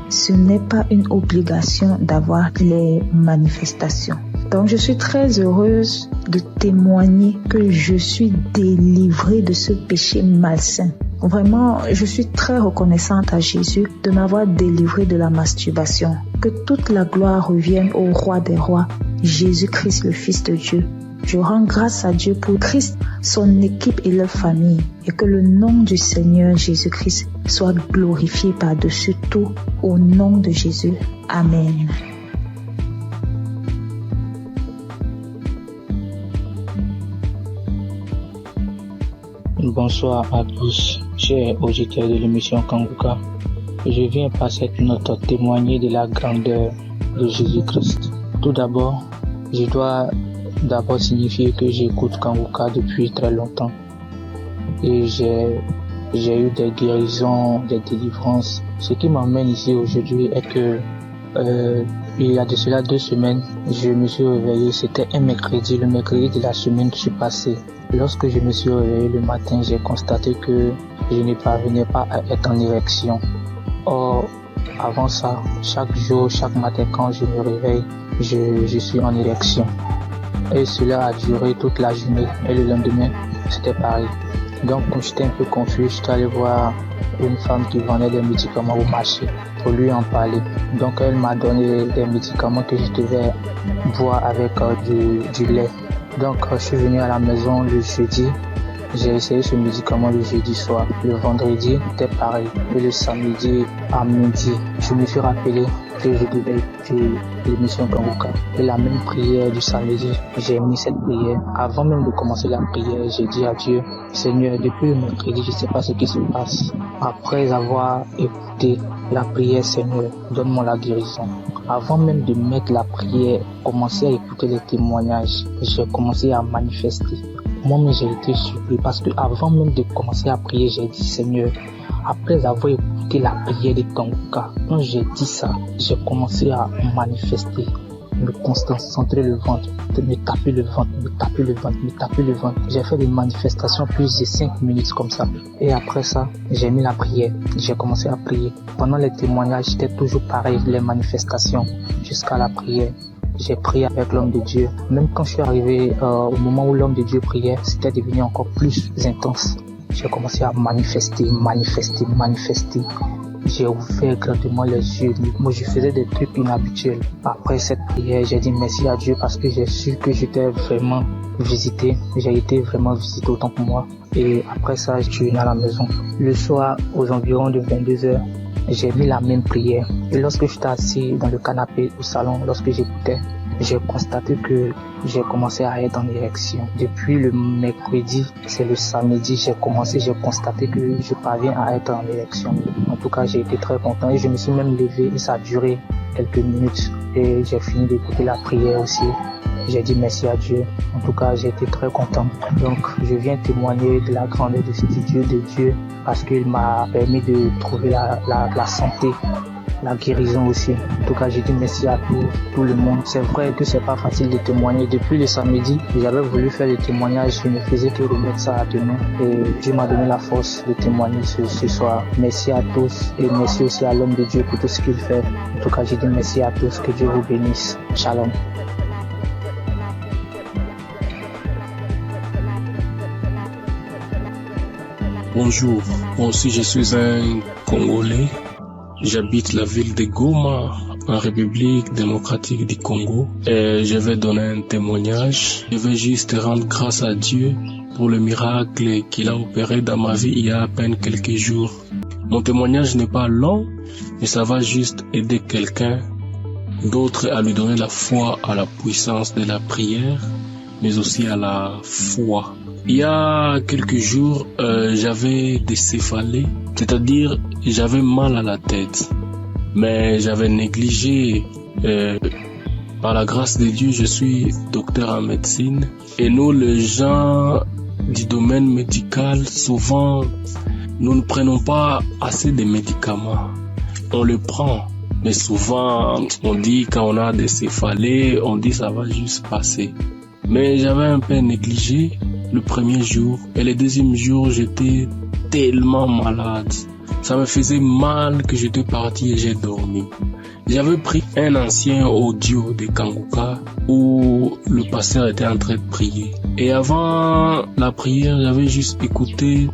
ce n'est pas une obligation d'avoir les manifestations. Donc, je suis très heureuse de témoigner que je suis délivrée de ce péché malsain. Vraiment, je suis très reconnaissante à Jésus de m'avoir délivrée de la masturbation. Que toute la gloire revienne au roi des rois, Jésus-Christ, le Fils de Dieu. Je rends grâce à Dieu pour Christ, son équipe et leur famille, et que le nom du Seigneur Jésus-Christ soit glorifié par-dessus tout, au nom de Jésus. Amen. Bonsoir à tous, chers auditeurs de l'émission Kanguka. Je viens par cette note témoigner de la grandeur de Jésus-Christ. Tout d'abord, je dois signifier que j'écoute Kanguka depuis très longtemps. Et j'ai eu des guérisons, des délivrances. Ce qui m'emmène ici aujourd'hui est que il y a de cela 2 semaines, je me suis réveillé, c'était un mercredi, le mercredi de la semaine qui est passée. Lorsque je me suis réveillé le matin, j'ai constaté que je ne parvenais pas à être en érection. Or, avant ça, chaque jour, chaque matin quand je me réveille, je suis en érection. Et cela a duré toute la journée. Et le lendemain, c'était pareil. Donc, quand j'étais un peu confus, je suis allé voir une femme qui vendait des médicaments au marché pour lui en parler. Donc, elle m'a donné des médicaments que je devais boire avec du lait. Donc, je suis venu à la maison le jeudi. J'ai essayé ce médicament le jeudi soir. Le vendredi, c'était pareil. Et le samedi à midi, je me suis rappelé que je devais écouter l'émission Kanguka. Et la même prière du samedi, j'ai mis cette prière. Avant même de commencer la prière, j'ai dit à Dieu, Seigneur, depuis le mercredi, je ne sais pas ce qui se passe. Après avoir écouté la prière, Seigneur, donne-moi la guérison. Avant même de mettre la prière, commencer à écouter les témoignages, j'ai commencé à manifester. Moi-même, j'ai été surpris parce que avant même de commencer à prier, j'ai dit, Seigneur, après avoir écouté la prière de Kanguka, quand j'ai dit ça, j'ai commencé à manifester, me concentrer le ventre, me taper le ventre, me taper le ventre, me taper le ventre. J'ai fait des manifestations plus de 5 minutes comme ça. Et après ça, j'ai mis la prière, j'ai commencé à prier. Pendant les témoignages, c'était toujours pareil, les manifestations, jusqu'à la prière. J'ai prié avec l'homme de Dieu. Même quand je suis arrivé au moment où l'homme de Dieu priait, c'était devenu encore plus intense. J'ai commencé à manifester. J'ai ouvert grandement les yeux. Moi, je faisais des trucs inhabituels. Après cette prière, j'ai dit merci à Dieu parce que j'ai su que j'étais vraiment visité. J'ai été vraiment visité autant que moi. Et après ça, je suis venu à la maison. Le soir, aux environs de 22h, j'ai mis la même prière. Et lorsque j'étais assis dans le canapé au salon, lorsque j'écoutais, j'ai constaté que j'ai commencé à être en érection. Depuis le mercredi, c'est le samedi, j'ai constaté que je parviens à être en érection. En tout cas, j'ai été très content et je me suis même levé et ça a duré quelques minutes. Et j'ai fini d'écouter la prière aussi. J'ai dit merci à Dieu. En tout cas, j'ai été très content. Donc, je viens témoigner de la grandeur de Dieu parce qu'il m'a permis de trouver la santé, la guérison aussi. En tout cas, j'ai dit merci à tout le monde. C'est vrai que c'est pas facile de témoigner. Depuis le samedi, j'avais voulu faire le témoignage. Je ne faisais que remettre ça à demain. Et Dieu m'a donné la force de témoigner ce soir. Merci à tous et merci aussi à l'homme de Dieu pour tout ce qu'il fait. En tout cas, j'ai dit merci à tous. Que Dieu vous bénisse. Shalom. Bonjour, moi aussi je suis un Congolais. J'habite la ville de Goma, en République démocratique du Congo. Et je vais donner un témoignage. Je vais juste rendre grâce à Dieu pour le miracle qu'il a opéré dans ma vie il y a à peine quelques jours. Mon témoignage n'est pas long, mais ça va juste aider quelqu'un d'autre à lui donner la foi à la puissance de la prière, mais aussi à la foi. Il y a quelques jours, j'avais des céphalées, c'est-à-dire j'avais mal à la tête, mais j'avais négligé. Par la grâce de Dieu, je suis docteur en médecine, et nous, les gens du domaine médical, souvent, nous ne prenons pas assez de médicaments. On le prend, mais souvent, on dit quand on a des céphalées, on dit ça va juste passer. Mais j'avais un peu négligé le premier jour, et le deuxième jour, j'étais tellement malade. Ça me faisait mal que j'étais parti et j'ai dormi. J'avais pris un ancien audio de Kanguka où le pasteur était en train de prier. Et avant la prière, j'avais juste écouté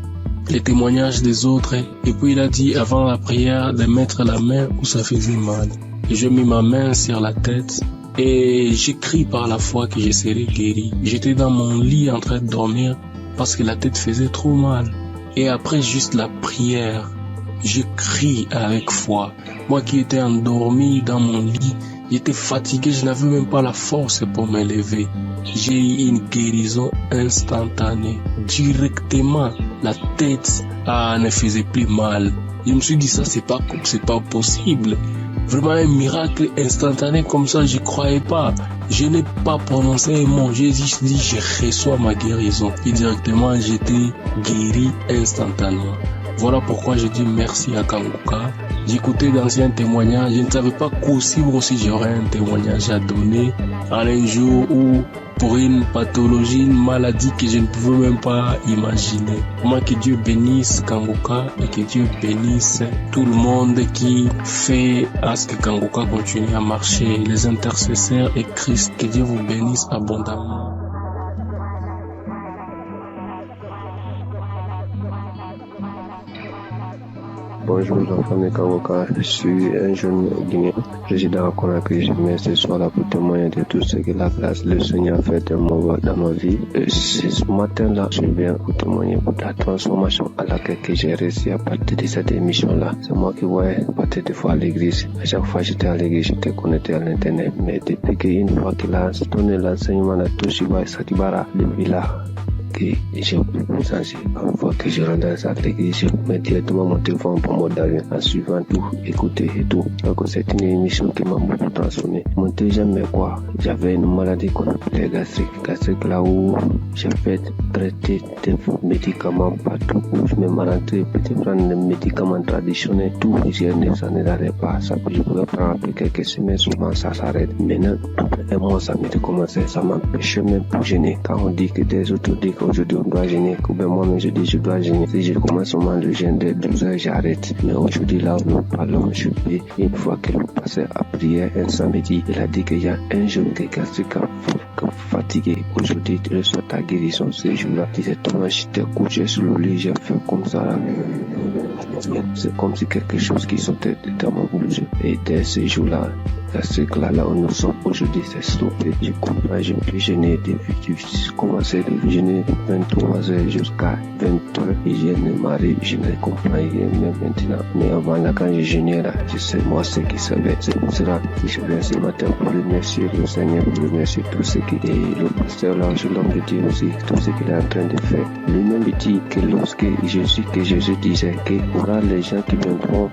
les témoignages des autres. Et puis il a dit avant la prière de mettre la main où ça faisait mal. Et j'ai mis ma main sur la tête et j'ai crié par la foi que je serais guéri. J'étais dans mon lit en train de dormir parce que la tête faisait trop mal. Et après juste la prière, je crie avec foi. Moi qui étais endormi dans mon lit, j'étais fatigué, je n'avais même pas la force pour me lever. J'ai eu une guérison instantanée. Directement, la tête ne faisait plus mal. Je me suis dit ça, c'est pas possible. Vraiment un miracle instantané comme ça, je croyais pas. Je n'ai pas prononcé un mot, j'ai juste dit je reçois ma guérison. Et directement, j'étais guéri instantanément. Voilà pourquoi je dis merci à Kanguka. J'écoutais d'anciens témoignages, je ne savais pas qu'aussi j'aurais un témoignage à donner en un jour où pour une pathologie, une maladie que je ne pouvais même pas imaginer. Moi, que Dieu bénisse Kanguka et que Dieu bénisse tout le monde qui fait à ce que Kanguka continue à marcher. Les intercesseurs et Christ, que Dieu vous bénisse abondamment. Bonjour enfants de Kanguka, je suis un jeune Guinéen, résident à Conakry. Je viens ce soir là pour témoigner de tout ce que la grâce le Seigneur a fait dans ma vie. Ce matin-là, je viens pour témoigner pour la transformation à laquelle j'ai réussi à partir de cette émission-là. C'est moi qui voyais partir des fois à l'église. À chaque fois que j'étais à l'église, j'étais connecté à l'internet. Mais depuis qu'une fois qu'il a donné l'enseignement à tous, je vois Satibara, depuis là, que j'ai changé. Une fois que je rentre dans l'église, je mets directement mon téléphone pour mon d'avion en suivant tout, écouter et tout. Donc c'est une émission qui m'a beaucoup transformé. Mon deuxième, mais quoi, j'avais une maladie qu'on appelait gastrique là où j'ai fait traiter des médicaments partout où je me rentré, peut-être prendre des médicaments traditionnels, tout, ça ne n'arrête pas. Ça, je pouvais prendre après quelques semaines, souvent ça s'arrête. Maintenant, après un mois, ça m'a commencé, ça m'empêchait même pour gêner. Quand on dit que des autres disent qu'aujourd'hui on doit gêner, que ben moi-même je dis je dois gêner. Si je commence seulement le gêne de 12 heures, j'arrête. Mais aujourd'hui là où nous parlons, je peux, une fois que le pasteur a prié un samedi, il a dit qu'il y a un jeune qui est gastrique fatigué. Aujourd'hui, tu reçois ta guérison ce jour-là. Directement, j'étais couché sur le lit, j'ai fait comme ça là. C'est comme si quelque chose qui sortait dans mon bouche. Et dès ce jour-là, gastrique là où nous sommes aujourd'hui, c'est stoppé. Je comprends, je peux gêner depuis que j'ai commencé de gêner 23 heures jusqu'à 20 heures. Et je ne m'arrive, je ne comprends rien même maintenant. Mais avant là, quand je gênais là, je sais moi ce qui savait. C'est pour cela que je viens ce matin pour remercier le Seigneur, pour remercier tout ce qui est le pasteur là, je l'homme de Dieu aussi, tout ce qu'il est en train de faire. Lui-même dit que lorsque Jésus disait qu'il y aura les gens qui viendront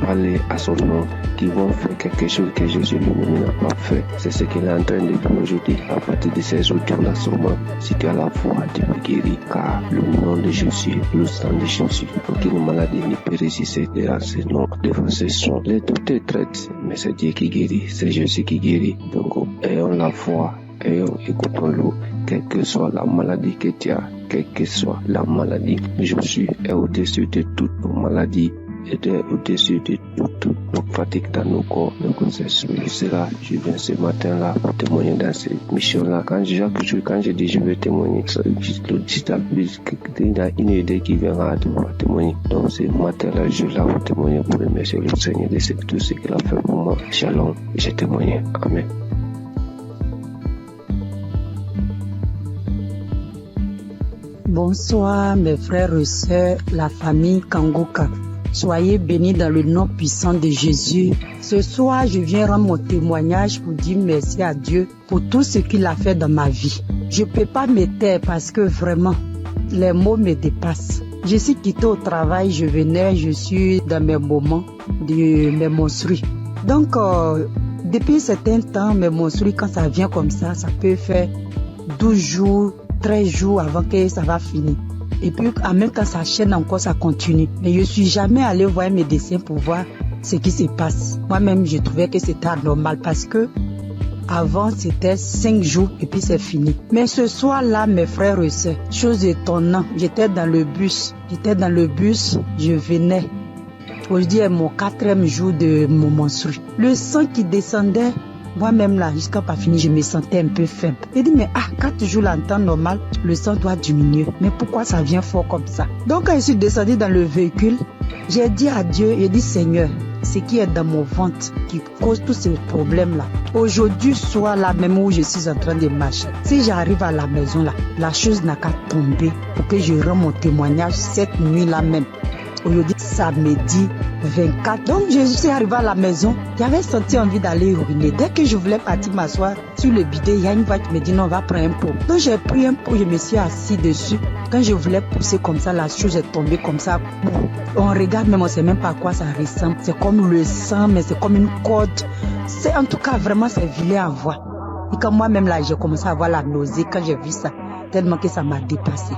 parler à son nom, qui vont faire quelque chose que Jésus lui-même n'a pas fait. C'est ce qu'il est en train de faire aujourd'hui. À partir de ces audios-là, sûrement, si tu as la foi, tu peux guérir, car le nom de Jésus, le sang de Jésus, aucune maladie ne peut résister devant ce nom, devant ce son. Les doutes traitent, mais c'est Dieu qui guérit, c'est Jésus qui guérit. Donc, ayons la foi, écoutons-le, quelle que soit la maladie que tu as, quelle que soit la maladie. Jésus est au-dessus de toutes nos maladies. Et au-dessus de toute nos fatigues dans nos corps. Donc c'est cela, je viens ce matin-là pour témoigner dans cette mission-là. Quand je dis je vais témoigner, il y a une idée qui viendra de pouvoir témoigner. Donc ce matin-là, je suis là pour témoigner, pour remercier le Seigneur de tout ce qu'il a fait pour moi. Shalom, j'ai témoigné. Amen. Bonsoir mes frères et sœurs, la famille Kanguka. Soyez bénis dans le nom puissant de Jésus. Ce soir, je viens rendre mon témoignage pour dire merci à Dieu pour tout ce qu'il a fait dans ma vie. Je ne peux pas me taire parce que vraiment, les mots me dépassent. Je suis quittée au travail, je suis dans mes moments de mes menstrues. Donc, depuis un certain temps, mes menstrues, quand ça vient comme ça peut faire 12 jours, 13 jours avant que ça va finir. Et puis, en même temps, ça chaîne encore, ça continue. Mais je ne suis jamais allée voir un médecin pour voir ce qui se passe. Moi-même, je trouvais que c'était anormal parce que avant, c'était 5 jours et puis c'est fini. Mais ce soir-là, mes frères et sœurs, chose étonnante, j'étais dans le bus, je venais. Aujourd'hui est mon 4e jour de mon menstru. Le sang qui descendait, moi-même là, jusqu'à pas fini, je me sentais un peu faible. J'ai dit, mais 4 jours là, en temps normal, le sang doit diminuer. Mais pourquoi ça vient fort comme ça? Donc quand je suis descendue dans le véhicule, j'ai dit à Dieu, j'ai dit, Seigneur, ce qui est dans mon ventre qui cause tous ces problèmes-là. Aujourd'hui, soir là même où je suis en train de marcher, si j'arrive à la maison là, la chose n'a qu'à tomber pour que je rende mon témoignage cette nuit-là même. Aujourd'hui, samedi 24. Donc, je suis arrivée à la maison. J'avais senti envie d'aller uriner. Dès que je voulais partir m'asseoir sur le bidet, il y a une voix qui me dit non, on va prendre un pot. Donc, j'ai pris un pot, je me suis assis dessus. Quand je voulais pousser comme ça, la chose est tombée comme ça. On regarde, mais on ne sait même pas à quoi ça ressemble. C'est comme le sang, mais c'est comme une corde. C'est en tout cas vraiment, c'est vilain à voir. Et quand moi-même là, j'ai commencé à avoir la nausée quand j'ai vu ça, tellement que ça m'a dépassé.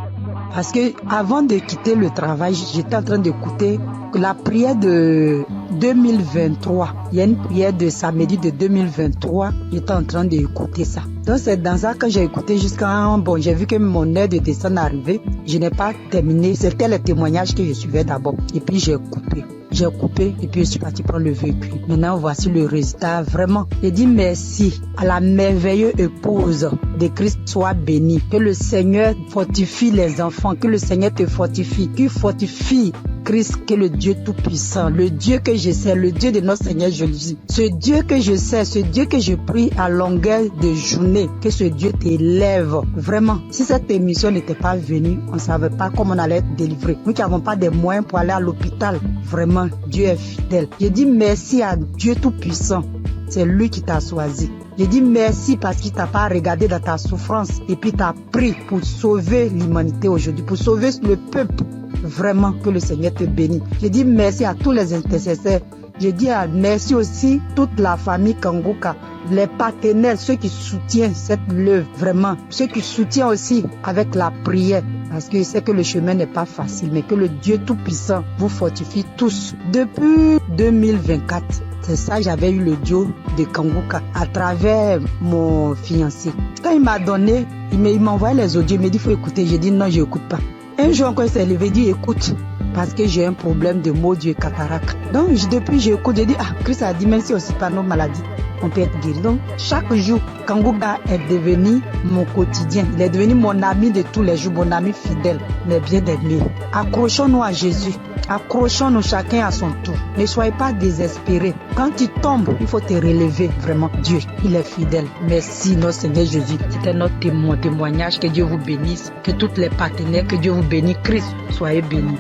Parce que avant de quitter le travail, j'étais en train d'écouter la prière de 2023. Il y a une prière de samedi de 2023. J'étais en train d'écouter ça. Donc c'est dans ça que j'ai écouté jusqu'à j'ai vu que mon heure de descente arrivait. Je n'ai pas terminé. C'était le témoignage que je suivais d'abord. Et puis j'ai coupé et puis je suis parti prendre le véhicule. Maintenant, voici le résultat. Vraiment, j'ai dit merci à la merveilleuse épouse de Christ soit bénie. Que le Seigneur fortifie les enfants, que le Seigneur te fortifie, qu'il fortifie Christ, que le Dieu tout-puissant, le Dieu que je sais, le Dieu de notre Seigneur Jésus. Ce Dieu que je sais, ce Dieu que je prie à longueur de journée, que ce Dieu t'élève. Vraiment, si cette émission n'était pas venue, on ne savait pas comment on allait être délivré. Nous qui n'avons pas de moyens pour aller à l'hôpital, vraiment, Dieu est fidèle. Je dis merci à Dieu tout-puissant. C'est lui qui t'a choisi. Je dis merci parce qu'il t'a pas regardé dans ta souffrance et puis t'a pris pour sauver l'humanité aujourd'hui, pour sauver le peuple. Vraiment, que le Seigneur te bénisse. Je dis merci à tous les intercesseurs. Je dis merci aussi toute la famille Kanguka, les partenaires, ceux qui soutiennent cette œuvre, vraiment, ceux qui soutiennent aussi avec la prière. Parce que je sais que le chemin n'est pas facile, mais que le Dieu Tout-Puissant vous fortifie tous. Depuis 2024, c'est ça, j'avais eu le duo de Kanguka à travers mon fiancé. Quand il m'a donné, il m'a envoyé les audios, il m'a dit il faut écouter. J'ai dit non, je n'écoute pas. Un jour encore, il s'est levé, il dit écoute, parce que j'ai un problème de maux et cataracte. Donc depuis, j'écoute, j'ai dit Christ a dit même si aussi par nos maladies, on peut être guéri. Donc chaque jour, Kanguka est devenu mon quotidien. Il est devenu mon ami de tous les jours, mon ami fidèle, mais bien aimé. Accrochons-nous à Jésus. Accrochons-nous chacun à son tour. Ne soyez pas désespérés. Quand tu tombes, il faut te relever. Vraiment, Dieu, il est fidèle. Merci, notre Seigneur Jésus. C'était notre témoignage. Que Dieu vous bénisse. Que tous les partenaires, que Dieu vous bénisse. Christ, soyez bénis.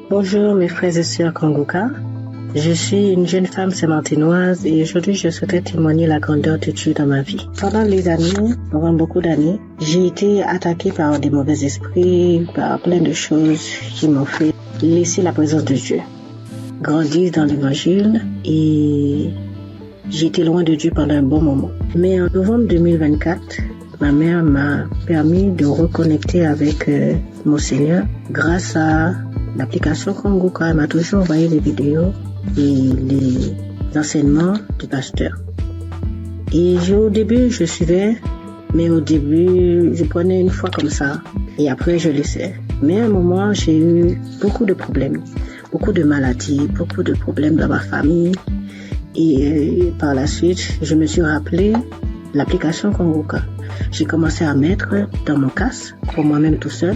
Bonjour mes frères et sœurs Kanguka. Je suis une jeune femme sémantinoise et aujourd'hui je souhaiterais témoigner la grandeur de Dieu dans ma vie. Pendant beaucoup d'années, j'ai été attaquée par des mauvais esprits, par plein de choses qui m'ont fait laisser la présence de Dieu, grandir dans l'évangile et j'ai été loin de Dieu pendant un bon moment. Mais en novembre 2024, ma mère m'a permis de reconnecter avec mon Seigneur grâce à l'application Kanguka. Elle m'a toujours envoyé des vidéos et les enseignements du pasteur. Et au début, je suivais, mais au début, je prenais une fois comme ça et après, je laissais. Mais à un moment, j'ai eu beaucoup de problèmes, beaucoup de maladies, beaucoup de problèmes dans ma famille. Et par la suite, je me suis rappelé l'application Kanguka. J'ai commencé à mettre dans mon casque, pour moi-même tout seul,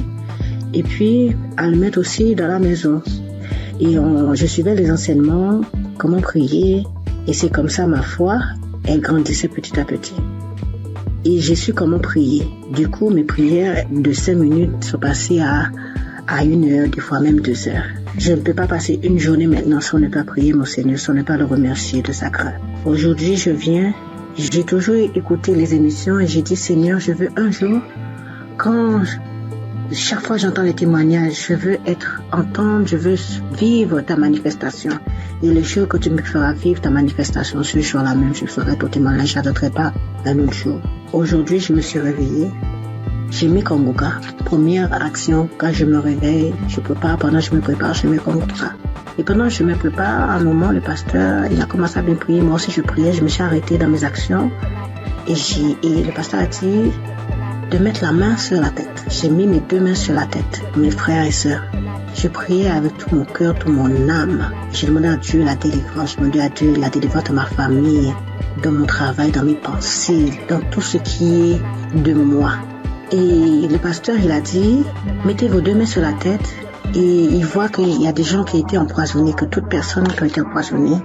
et puis à le mettre aussi dans la maison. Et je suivais les enseignements, comment prier, et c'est comme ça ma foi elle grandissait petit à petit. Et j'ai su comment prier. Du coup, mes prières de 5 minutes sont passées à 1 heure, des fois même 2 heures. Je ne peux pas passer une journée maintenant sans ne pas prier mon Seigneur, sans ne pas le remercier de sa grâce. Aujourd'hui, j'ai toujours écouté les émissions et j'ai dit, Seigneur, je veux un jour, chaque fois j'entends les témoignages, je veux entendre, je veux vivre ta manifestation. Et le jour que tu me feras vivre ta manifestation, ce jour-là même, je ferai ton témoignage, je n'attendrai pas un autre jour. Aujourd'hui, je me suis réveillée. J'ai mis Kanguka. Première action, quand je me réveille, je prépare, pendant que je me prépare, je mets Kanguka. Et pendant que je me prépare, à un moment, le pasteur, il a commencé à bien prier. Moi aussi, je priais, je me suis arrêtée dans mes actions. Et le pasteur a dit de mettre la main sur la tête. J'ai mis mes 2 mains sur la tête, mes frères et sœurs. Je priais avec tout mon cœur, toute mon âme. J'ai demandé à Dieu la délivrance. J'ai demandé à Dieu la délivrance de ma famille, dans mon travail, dans mes pensées, dans tout ce qui est de moi. Et le pasteur, il a dit, mettez vos 2 mains sur la tête. Et il voit qu'il y a des gens qui étaient empoisonnés, que toute personne qui a été empoisonnée,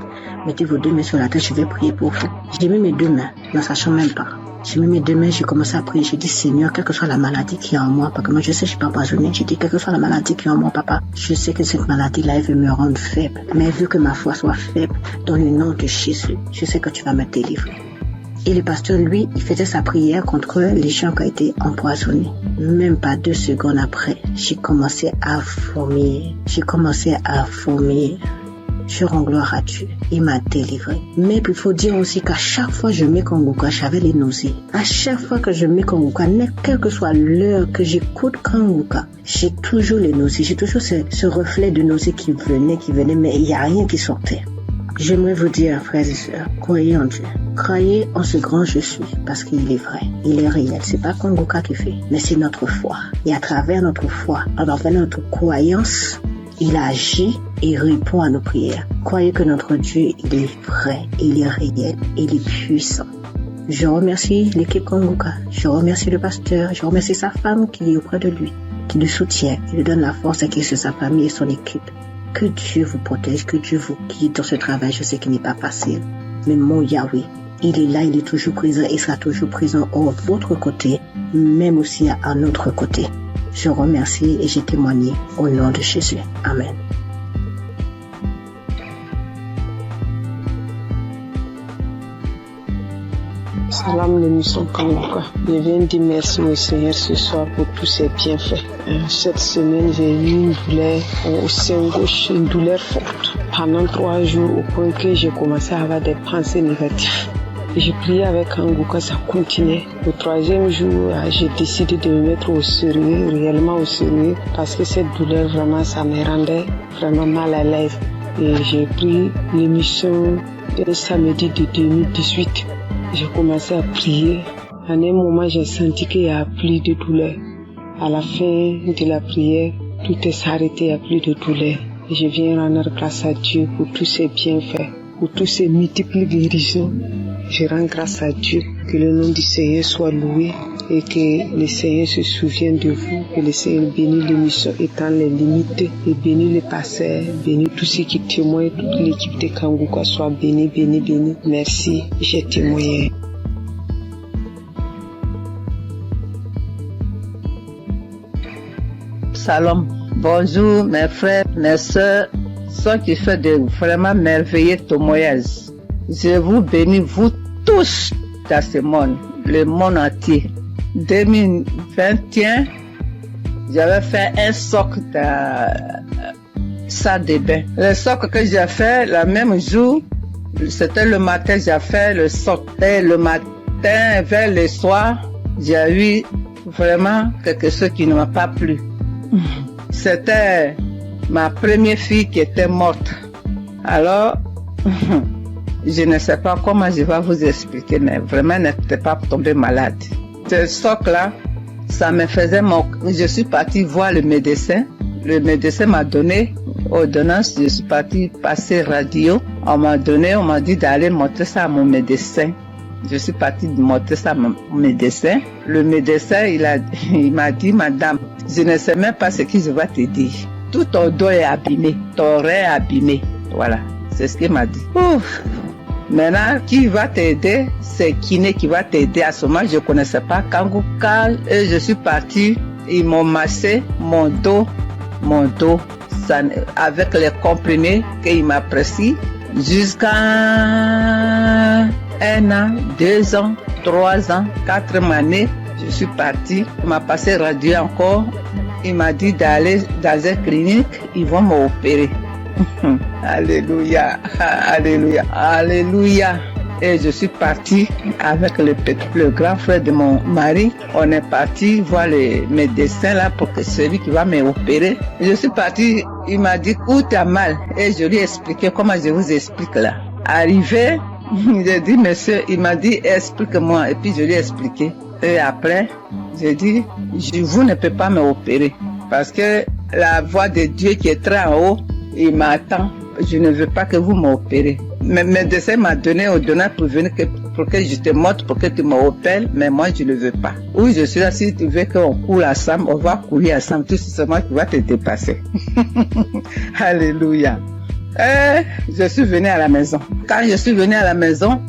mettez vos 2 mains sur la tête, je vais prier pour vous. J'ai mis mes 2 mains, ne sachant même pas. J'ai mis mes 2 mains, j'ai commencé à prier. J'ai dit, Seigneur, quelle que soit la maladie qui est en moi, parce que moi je sais que je suis pas empoisonnée. J'ai dit, quelle que soit la maladie qui est en moi, papa, je sais que cette maladie-là, elle veut me rendre faible. Mais vu que ma foi soit faible, dans le nom de Jésus, je sais que tu vas me délivrer. Et le pasteur, lui, il faisait sa prière contre les gens qui ont été empoisonnés. Même pas 2 secondes après, j'ai commencé à vomir. Je rends gloire à Dieu. Il m'a délivré. Mais il faut dire aussi qu'à chaque fois que je mets Kanguka, j'avais les nausées. À chaque fois que je mets Kanguka, quelle que soit l'heure que j'écoute Kanguka, j'ai toujours les nausées. J'ai toujours ce reflet de nausées qui venait, mais il n'y a rien qui sortait. J'aimerais vous dire, frères et sœurs, croyez en Dieu. Croyez en ce grand je suis, parce qu'il est vrai, il est réel. C'est pas Kanguka qui fait, mais c'est notre foi. Et à travers notre foi, à travers notre croyance, il agit et répond à nos prières. Croyez que notre Dieu, il est vrai, il est réel, il est puissant. Je remercie l'équipe Kanguka, je remercie le pasteur, je remercie sa femme qui est auprès de lui, qui le soutient, qui lui donne la force et qui est sur sa famille et son équipe. Que Dieu vous protège, que Dieu vous guide dans ce travail. Je sais qu'il n'est pas facile. Mais mon Yahweh, il est là, il est toujours présent et sera toujours présent à votre côté, même aussi à notre côté. Je remercie et j'ai témoigné au nom de Jésus. Amen. Salam l'émission Kanguka. Je viens dire merci au Seigneur ce soir pour tous ses bienfaits. Cette semaine, j'ai eu une douleur au sein gauche, une douleur forte. Pendant 3 jours, au point que j'ai commencé à avoir des pensées négatives. Et j'ai prié avec Kanguka, ça continuait. Le 3e jour, j'ai décidé de me mettre au sérieux, réellement au sérieux, parce que cette douleur, vraiment, ça me rendait vraiment mal à l'aise. Et j'ai pris l'émission un samedi de 2018. J'ai commencé à prier. À un moment, j'ai senti qu'il n'y a plus de douleur. À la fin de la prière, tout est arrêté, il n'y a plus de douleur. Et je viens rendre grâce à Dieu pour tous ses bienfaits, pour tous ses multiples guérisons. Je rends grâce à Dieu, que le nom du Seigneur soit loué et que le Seigneur se souvienne de vous, que le Seigneur bénisse l'émission étant les limites et bénisse les pasteurs, bénisse tous ceux qui témoignent, toute l'équipe de Kanguka soit bénie, bénie, bénie. Merci, j'ai témoigné. Salam. Bonjour mes frères, mes soeurs, ceux qui font de vraiment merveilleux témoignages. Je vous bénis, vous tous, dans ce monde, le monde entier. 2021, j'avais fait un socle dans salle de bain. Le socle que j'ai fait, le même jour, c'était le matin, j'ai fait le socle. Et le matin, vers le soir, j'ai eu vraiment quelque chose qui ne m'a pas plu. C'était ma première fille qui était morte. Alors, je ne sais pas comment je vais vous expliquer, mais vraiment, elle n'était pas tombée malade. Ce socle-là, ça me faisait je suis partie voir le médecin. Le médecin m'a donné ordonnance. Je suis partie passer radio. On m'a dit d'aller montrer ça à mon médecin. Je suis partie montrer ça à mon médecin. Le médecin, il m'a dit, madame, je ne sais même pas ce que je vais te dire. Tout ton dos est abîmé, ton oreille est abîmé. Voilà, c'est ce qu'il m'a dit. Ouf. Maintenant, qui va t'aider? C'est Kiné qui va t'aider. À ce moment, je ne connaissais pas Kanguka et je suis partie. Ils m'ont massé mon dos, ça, avec les comprimés qu'ils m'apprécient jusqu'à 1 an, 2 ans, 3 ans, 4 années. Je suis partie. Il m'a passé radio encore. Il m'a dit d'aller dans une clinique. Ils vont m'opérer. Alléluia, alléluia, alléluia. Et je suis partie avec le grand frère de mon mari. On est parti voir les médecins là pour que celui qui va m'opérer. Je suis partie, il m'a dit où t'as mal. Et je lui ai expliqué comment je vous explique là. Arrivé, j'ai dit monsieur, il m'a dit explique-moi. Et puis je lui ai expliqué. Et après, j'ai dit, vous ne pouvez pas m'opérer. Parce que la voix de Dieu qui est très en haut, il m'attend. Je ne veux pas que vous m'opérez. Mes médecins m'ont donné au donneur pour venir pour que je te montre, pour que tu m'opères, mais moi je ne veux pas. Oui, je suis là, si tu veux qu'on coule ensemble, on va courir ensemble, tout simplement tu vas te dépasser. Alléluia. Je suis venue à la maison. Quand je suis venue à la maison,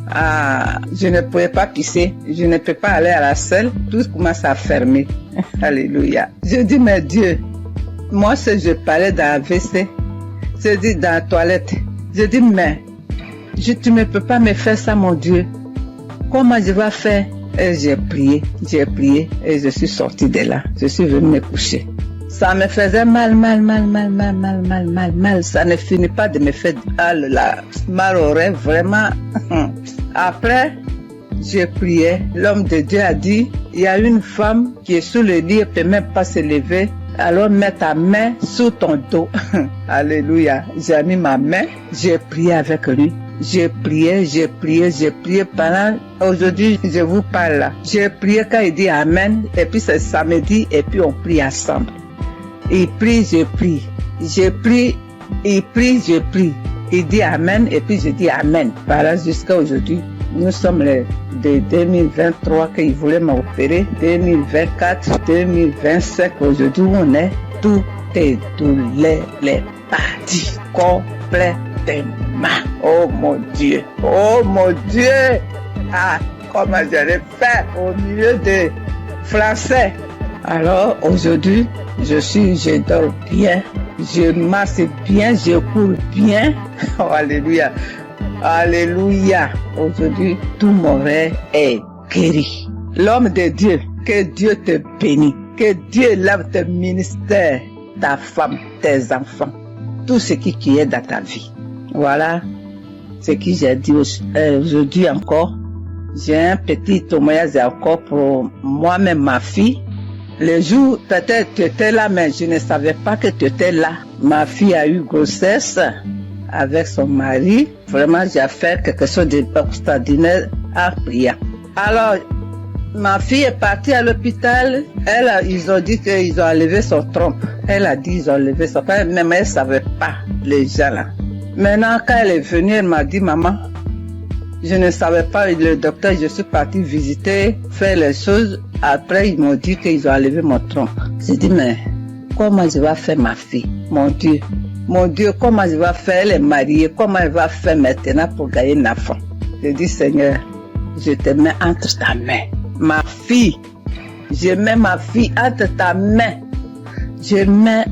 je ne pouvais pas pisser, je ne peux pas aller à la selle, tout commence à fermer. Alléluia. Je dis, mais Dieu, moi si je parlais dans la WC, je dis dans la toilette, je dis, mais tu ne peux pas me faire ça, mon Dieu. Comment je vais faire? Et j'ai prié et je suis sortie de là. Je suis venue me coucher. Ça me faisait mal. Ça ne finit pas de me faire mal au rêve, vraiment. Après, j'ai prié. L'homme de Dieu a dit, il y a une femme qui est sous le lit, elle ne peut même pas se lever. Alors mets ta main sous ton dos. Alléluia. J'ai mis ma main, j'ai prié avec lui. J'ai prié pendant, aujourd'hui je vous parle là. J'ai prié quand il dit Amen, et puis c'est samedi, et puis on prie ensemble. Il prie, je prie. Je prie, il prie, je prie. Il dit Amen, et puis je dis Amen. Voilà jusqu'à aujourd'hui. Nous sommes de 2023 qu'il voulait m'opérer, 2024, 2025, aujourd'hui on est, tout est douleur, les parties complètement. Oh mon Dieu, comment j'allais faire au milieu des Français. Alors aujourd'hui, je dors bien, je marche bien, je cours bien. Oh, alléluia. Alléluia. Aujourd'hui, tout mon rêve est guéri. L'homme de Dieu, que Dieu te bénisse. Que Dieu lave tes ministères, ta femme, tes enfants. Tout ce qui est dans ta vie. Voilà ce que j'ai dit aujourd'hui encore. J'ai un petit témoignage encore pour moi-même, ma fille. Le jour, peut-être tu étais là, mais je ne savais pas que tu étais là. Ma fille a eu grossesse avec son mari. Vraiment, j'ai fait quelque chose d'extraordinaire en priant. Alors, ma fille est partie à l'hôpital. Ils ont dit qu'ils ont enlevé son trompe. Elle a dit qu'ils ont enlevé son trompe, mais elle ne savait pas, les gens là. Maintenant, quand elle est venue, elle m'a dit, maman, je ne savais pas, le docteur, je suis partie visiter, faire les choses. Après, ils m'ont dit qu'ils ont enlevé mon trompe. J'ai dit, mais comment je vais faire ma fille? Mon Dieu, comment je vais faire? Elle est mariée, comment elle va faire maintenant pour gagner un enfant? J'ai dit, Seigneur, je te mets entre ta main. Ma fille, je mets ma fille entre ta main. Je mets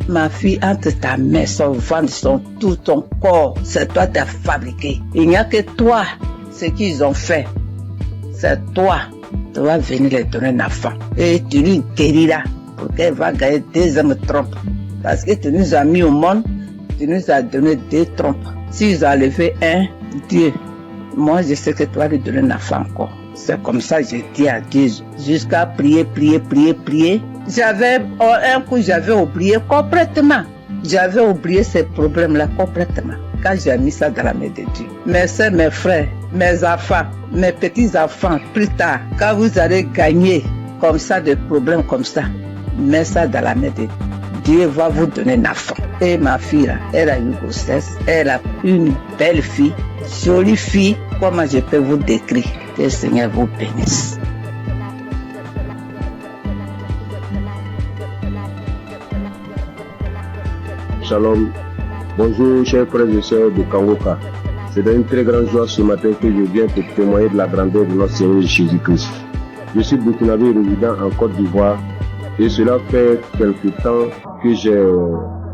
ma fille entre ta main, son ventre, tout ton corps. C'est toi qui as fabriqué. Il n'y a que toi, ce qu'ils ont fait. C'est toi. Tu vas venir les donner un enfant. Et tu lui guériras pour qu'elle va gagner 2 hommes trompes. Parce que tu nous as mis au monde, tu nous as donné 2 trompes. S'ils ont enlevé un, Dieu, moi je sais que tu vas lui donner un enfant encore. C'est comme ça que j'ai dit à Dieu, jusqu'à prier. Un coup, j'avais oublié complètement. J'avais oublié ces problèmes-là complètement. Quand j'ai mis ça dans la main de Dieu. Mes soeurs, mes frères, mes enfants, mes petits-enfants, plus tard, quand vous allez gagner comme ça, des problèmes comme ça, mets ça dans la main de Dieu. Dieu va vous donner un enfant. Et ma fille, là, elle a une grossesse, elle a une belle fille, jolie fille. Comment je peux vous décrire? Que le Seigneur vous bénisse. Shalom. Bonjour, chers frères et sœurs de Kanguka. C'est une très grande joie ce matin que je viens pour témoigner de la grandeur de notre Seigneur Jésus-Christ. Je suis burkinabé résident en Côte d'Ivoire et cela fait quelque temps que j'ai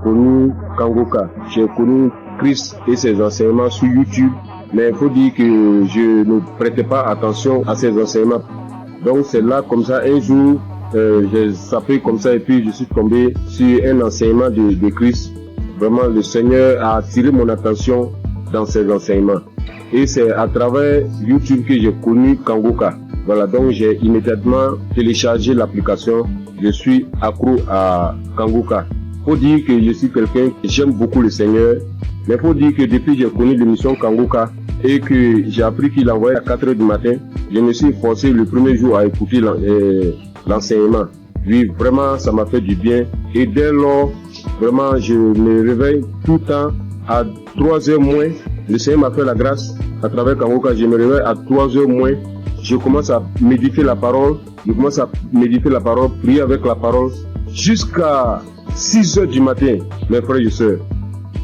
connu Kangoka. J'ai connu Christ et ses enseignements sur YouTube, mais il faut dire que je ne prêtais pas attention à ses enseignements. Donc c'est là comme ça un jour j'ai sapé comme ça et puis je suis tombé sur un enseignement de Christ. Vraiment le Seigneur a attiré mon attention dans ses enseignements et c'est à travers YouTube que j'ai connu Kangoka. Voilà, donc j'ai immédiatement téléchargé l'application. Je suis accro à Kangoka. Faut dire que je suis quelqu'un qui j'aime beaucoup le Seigneur, mais faut dire que depuis que j'ai connu l'émission Kangoka et que j'ai appris qu'il envoyait à 4h du matin, je me suis forcé le premier jour à écouter l'enseignement. Oui, vraiment, ça m'a fait du bien. Et dès lors, vraiment, je me réveille tout le temps à 3h moins. Le Seigneur m'a fait la grâce à travers Kangoka. Je me réveille à 3h moins. Je commence à méditer la parole. Prier avec la parole jusqu'à 6h du matin, mes frères et sœurs.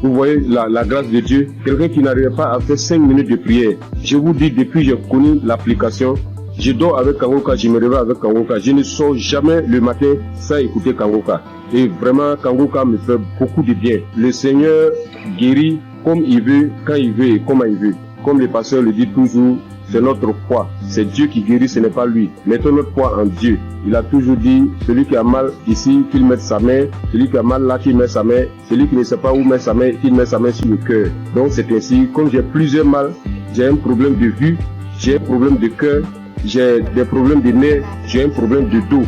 Vous voyez la grâce de Dieu. Quelqu'un qui n'arrivait pas à faire 5 minutes de prière. Je vous dis, depuis que j'ai connu l'application, je dors avec Kangoka, je me réveille avec Kangoka. Je ne sors jamais le matin sans écouter Kangoka. Et vraiment, Kangoka me fait beaucoup de bien. Le Seigneur guérit comme il veut, quand il veut et comment il veut. Comme le pasteur le dit toujours, c'est notre foi. C'est Dieu qui guérit, ce n'est pas lui. Mettons notre foi en Dieu. Il a toujours dit, celui qui a mal ici, qu'il mette sa main. Celui qui a mal là, qu'il mette sa main. Celui qui ne sait pas où mettre sa main, qu'il mette sa main sur le cœur. Donc c'est ainsi, comme j'ai plusieurs mal, j'ai un problème de vue, j'ai un problème de cœur, j'ai des problèmes de nerfs, j'ai un problème de dos.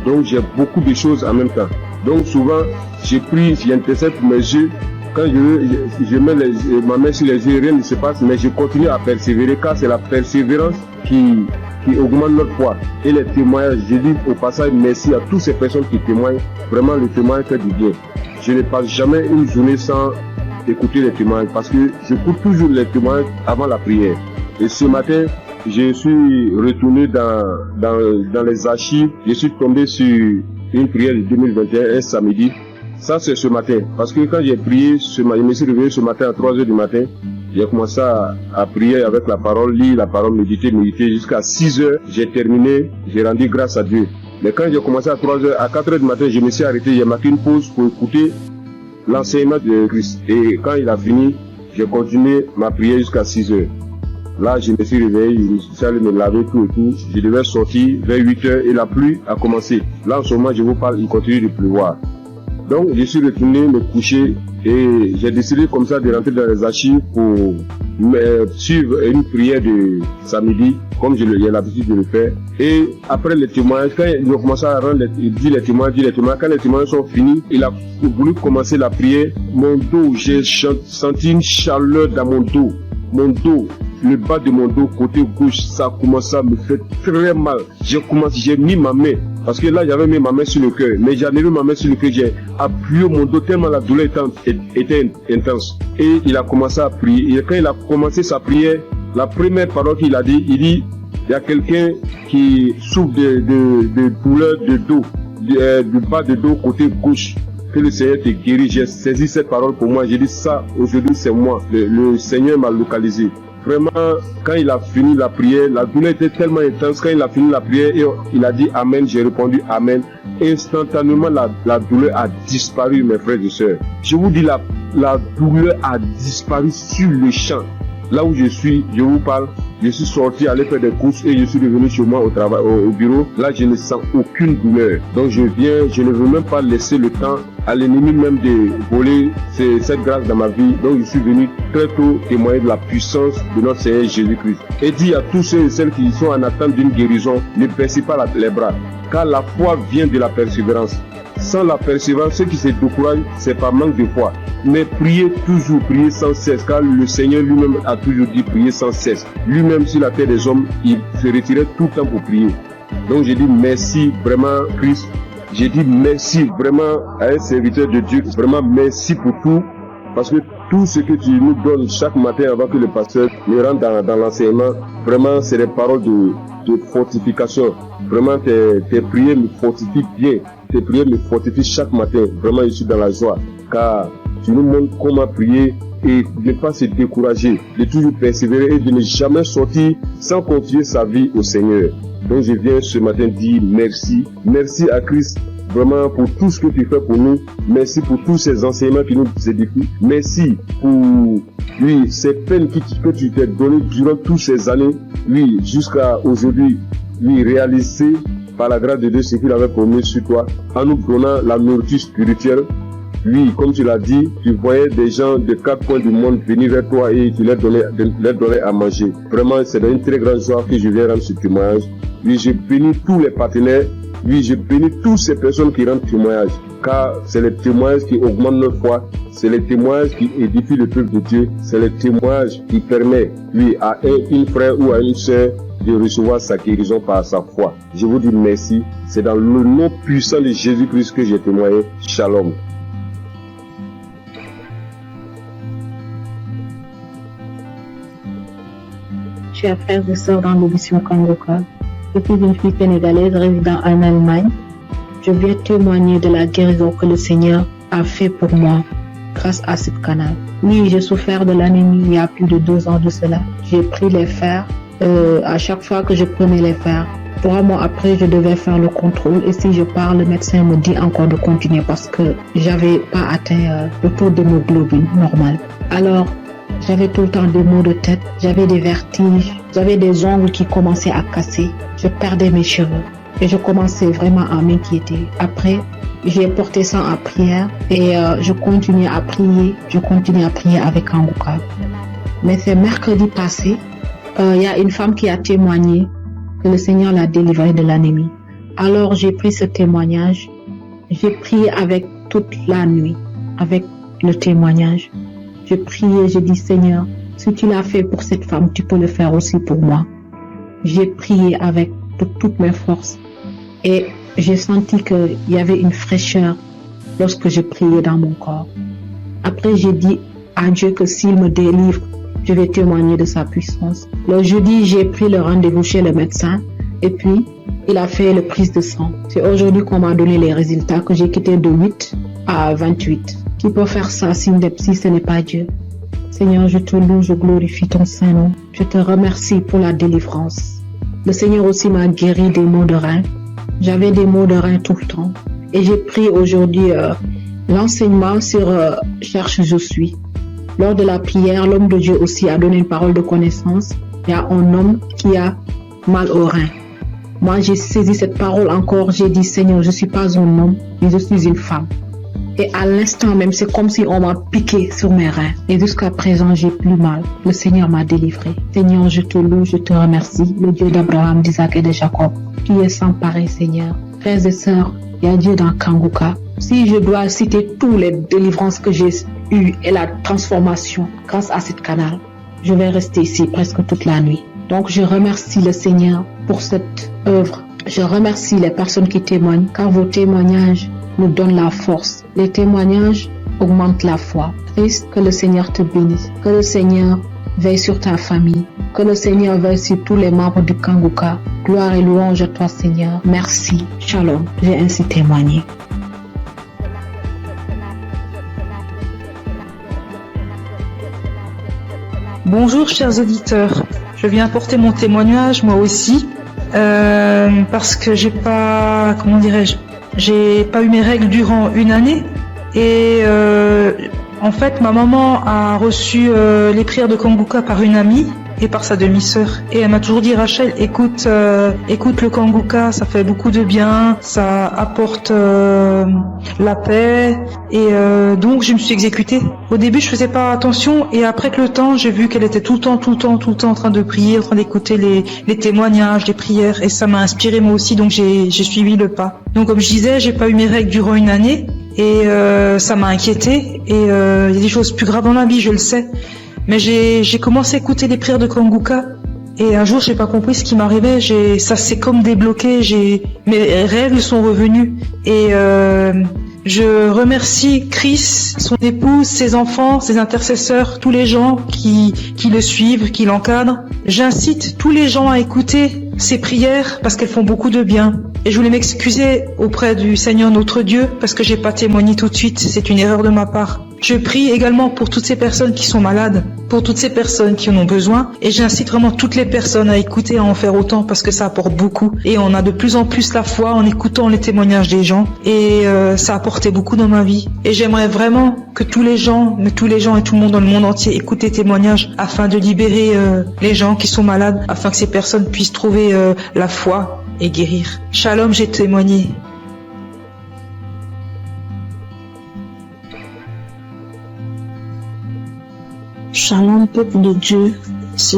Donc j'ai beaucoup de choses en même temps. Donc souvent, j'intercède pour mes yeux. Quand je mets ma main sur les yeux, rien ne se passe, mais je continue à persévérer car c'est la persévérance qui augmente notre foi. Et les témoignages, je dis au passage merci à toutes ces personnes qui témoignent. Vraiment, le témoignage fait du bien. Je ne passe jamais une journée sans écouter les témoignages parce que j'écoute toujours les témoignages avant la prière. Et ce matin, je suis retourné dans les archives. Je suis tombé sur une prière de 2021, un samedi. Ça, c'est ce matin. Parce que quand j'ai prié, je me suis réveillé ce matin à 3h du matin. J'ai commencé à prier avec la parole, lire la parole, méditer jusqu'à 6h. J'ai terminé, j'ai rendu grâce à Dieu. Mais quand j'ai commencé à 3h, à 4h du matin, je me suis arrêté. J'ai marqué une pause pour écouter l'enseignement de Christ. Et quand il a fini, j'ai continué ma prière jusqu'à 6h. Là, je me suis réveillé, je suis allé me laver tout et tout. Je devais sortir vers 8h et la pluie a commencé. Là, en ce moment, je vous parle, il continue de pleuvoir. Donc, je suis retourné me coucher et j'ai décidé comme ça de rentrer dans les archives pour suivre une prière de samedi, comme j'ai l'habitude de le faire. Et après les témoignages, quand il a commencé à dire les témoignages, quand les témoignages sont finis, il a voulu commencer la prière. Mon dos, j'ai senti une chaleur dans mon dos. Mon dos, le bas de mon dos, côté gauche, ça a commencé à me faire très mal. J'ai mis ma main, parce que là j'avais mis ma main sur le cœur, mais j'ai mis ma main sur le cœur, j'ai appuyé mon dos tellement la douleur était intense. Et il a commencé à prier. Et quand il a commencé sa prière, la première parole qu'il a dit, il dit, il y a quelqu'un qui souffre de douleur de dos, du bas de dos côté gauche. Que le Seigneur te guérit. J'ai saisi cette parole pour moi. J'ai dit ça, aujourd'hui c'est moi. Le Seigneur m'a localisé. Vraiment, quand il a fini la prière, la douleur était tellement intense. Quand il a fini la prière, il a dit Amen. J'ai répondu Amen. Instantanément, la douleur a disparu, mes frères et sœurs. Je vous dis, la douleur a disparu sur le champ. Là où je suis, je vous parle, je suis sorti aller faire des courses et je suis revenu chez moi au bureau. Là, je ne sens aucune douleur. Donc, je ne veux même pas laisser le temps à l'ennemi même de voler cette grâce dans ma vie. Donc, je suis venu très tôt témoigner de la puissance de notre Seigneur Jésus-Christ. Et dit à tous ceux et celles qui sont en attente d'une guérison, ne baissez pas les bras. Car la foi vient de la persévérance. Sans la persévérance, ceux qui se découragent, c'est par manque de foi. Mais priez toujours, priez sans cesse, car le Seigneur lui-même a toujours dit prier sans cesse. Lui-même sur la terre des hommes, il se retirait tout le temps pour prier. Donc j'ai dit merci vraiment Christ. J'ai dit merci vraiment à un serviteur de Dieu. Vraiment merci pour tout. Parce que tout ce que tu nous donnes chaque matin avant que le pasteur ne rentre dans l'enseignement, vraiment c'est des paroles de fortification. Vraiment tes prières me fortifient bien. Tes prières me fortifient chaque matin. Vraiment je suis dans la joie. Car tu nous montres comment prier et de ne pas se décourager, de toujours persévérer et de ne jamais sortir sans confier sa vie au Seigneur. Donc je viens ce matin dire merci. Merci à Christ vraiment pour tout ce que tu fais pour nous. Merci pour tous ces enseignements qui nous édifient. Merci pour ces peines que tu t'es données durant toutes ces années. Jusqu'à aujourd'hui, réaliser par la grâce de Dieu ce qu'il avait promis sur toi, en nous donnant la nourriture spirituelle. Comme tu l'as dit, tu voyais des gens de 4 coins du monde venir vers toi et tu leur donnais à manger. Vraiment, c'est une très grande joie que je viens rendre ce témoignage. Je bénis tous les partenaires. Je bénis toutes ces personnes qui rendent témoignage. Car c'est les témoignages qui augmentent notre foi. C'est les témoignages qui édifient le peuple de Dieu. C'est les témoignages qui permettent, à une frère ou à une sœur de recevoir sa guérison par sa foi. Je vous dis merci. C'est dans le nom puissant de Jésus-Christ que j'ai témoigné. Shalom. Chers frères et sœurs dans l'émission Kangoka, je suis une fille sénégalaise résidant en Allemagne. Je viens témoigner de la guérison que le Seigneur a fait pour moi grâce à ce canal. Oui, j'ai souffert de l'anémie il y a plus de 2 ans de cela. J'ai pris les fers. À chaque fois que je prenais les fers, 3 mois après, je devais faire le contrôle. Et si je parle, le médecin me dit encore de continuer parce que j'avais pas atteint le taux d'hémoglobine normal. Alors, j'avais tout le temps des maux de tête, j'avais des vertiges, j'avais des ongles qui commençaient à casser, je perdais mes cheveux et je commençais vraiment à m'inquiéter. Après, j'ai porté ça en prière et je continuais à prier avec Kanguka. Mais c'est mercredi passé, il y a une femme qui a témoigné que le Seigneur l'a délivrée de l'anémie. Alors j'ai pris ce témoignage, j'ai prié avec toute la nuit, avec le témoignage. Je priais, je dis Seigneur, si tu l'as fait pour cette femme, tu peux le faire aussi pour moi. J'ai prié avec toutes mes forces et j'ai senti qu'il y avait une fraîcheur lorsque je priais dans mon corps. Après, j'ai dit à Dieu que s'il me délivre, je vais témoigner de sa puissance. Le jeudi, j'ai pris le rendez-vous chez le médecin et puis il a fait le prise de sang. C'est aujourd'hui qu'on m'a donné les résultats que j'ai quitté de 8 à 28. Qui peut faire ça si ce n'est pas Dieu? Seigneur, je te loue, je glorifie ton Saint-Nom. Je te remercie pour la délivrance. Le Seigneur aussi m'a guéri des maux de rein. J'avais des maux de rein tout le temps. Et j'ai pris aujourd'hui l'enseignement sur Cherche je suis. Lors de la prière, l'homme de Dieu aussi a donné une parole de connaissance. Il y a un homme qui a mal au rein. Moi, j'ai saisi cette parole encore. J'ai dit, Seigneur, je ne suis pas un homme, mais je suis une femme. Et à l'instant même, c'est comme si on m'a piqué sur mes reins. Et jusqu'à présent, j'ai plus mal. Le Seigneur m'a délivré. Seigneur, je te loue, je te remercie. Le Dieu d'Abraham, d'Isaac et de Jacob. Tu es sans pareil, Seigneur. Frères et sœurs, il y a Dieu dans Kanguka. Si je dois citer toutes les délivrances que j'ai eues et la transformation grâce à ce canal, je vais rester ici presque toute la nuit. Donc, je remercie le Seigneur pour cette œuvre. Je remercie les personnes qui témoignent, car vos témoignages nous donnent la force. Les témoignages augmentent la foi. Christ, que le Seigneur te bénisse. Que le Seigneur veille sur ta famille. Que le Seigneur veille sur tous les membres du Kanguka. Gloire et louange à toi, Seigneur. Merci. Shalom. J'ai ainsi témoigné. Bonjour, chers auditeurs. Je viens apporter mon témoignage, moi aussi, parce que j'ai pas eu mes règles durant une année et en fait ma maman a reçu les prières de Kanguka par une amie et par sa demi-sœur et elle m'a toujours dit Rachel, écoute le Kanguka, ça fait beaucoup de bien, ça apporte la paix et donc je me suis exécutée. Au début je faisais pas attention et après que le temps j'ai vu qu'elle était tout le temps en train de prier, en train d'écouter les témoignages, les prières et ça m'a inspiré moi aussi donc j'ai suivi le pas. Donc comme je disais, j'ai pas eu mes règles durant une année et ça m'a inquiétée et il y a des choses plus graves dans la vie, je le sais. Mais j'ai commencé à écouter les prières de Kanguka et un jour j'ai pas compris ce qui m'arrivait, ça s'est comme débloqué, mes règles sont revenus et je remercie Chris, son épouse, ses enfants, ses intercesseurs, tous les gens qui le suivent, qui l'encadrent. J'incite tous les gens à écouter ces prières parce qu'elles font beaucoup de bien. Et je voulais m'excuser auprès du Seigneur notre Dieu parce que j'ai pas témoigné tout de suite. C'est une erreur de ma part. Je prie également pour toutes ces personnes qui sont malades, pour toutes ces personnes qui en ont besoin. Et j'incite vraiment toutes les personnes à écouter, à en faire autant parce que ça apporte beaucoup. Et on a de plus en plus la foi en écoutant les témoignages des gens. Et ça a apporté beaucoup dans ma vie. Et j'aimerais vraiment que tous les gens et tout le monde dans le monde entier écoutent les témoignages afin de libérer les gens qui sont malades, afin que ces personnes puissent trouver la foi et guérir. Shalom, j'ai témoigné. Shalom, peuple de Dieu. Si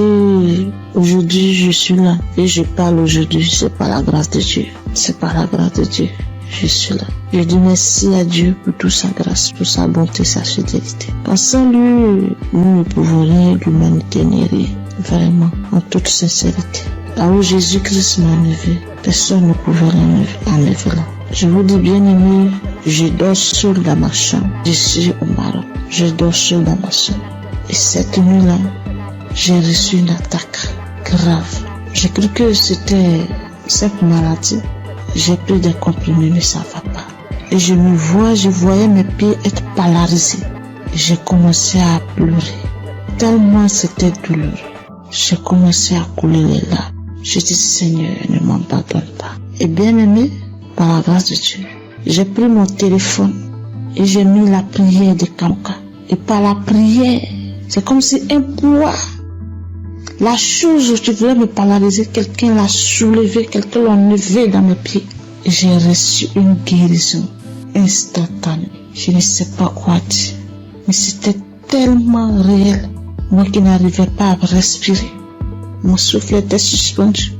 aujourd'hui je suis là et je parle aujourd'hui, c'est par la grâce de Dieu. C'est par la grâce de Dieu. Je suis là. Je dis merci à Dieu pour toute sa grâce, pour sa bonté, sa fidélité. Car sans lui, nous ne pouvons rien, l'humanité n'est rien. Vraiment, en toute sincérité. Là où Jésus-Christ m'a enlevé, personne ne pouvait enlever là. Je vous dis bien aimé, je dors seul dans ma chambre. Je suis au Maroc. Je dors seul dans ma chambre. Et cette nuit-là, j'ai reçu une attaque grave. J'ai cru que c'était cette maladie. J'ai pris des comprimés, mais ça va pas. Et je voyais mes pieds être polarisés. J'ai commencé à pleurer. Tellement c'était douloureux. J'ai commencé à couler les larmes. Je dis, Seigneur, ne m'abandonne pas. Et bien aimé, par la grâce de Dieu, j'ai pris mon téléphone et j'ai mis la prière de Kanguka. Et par la prière, c'est comme si un poids, la chose où tu voulais me polariser, quelqu'un l'a soulevé, quelqu'un l'a enlevé dans mes pieds. Et j'ai reçu une guérison instantanée. Je ne sais pas quoi dire, mais c'était tellement réel. Moi qui n'arrivais pas à respirer, mon souffle était suspendu.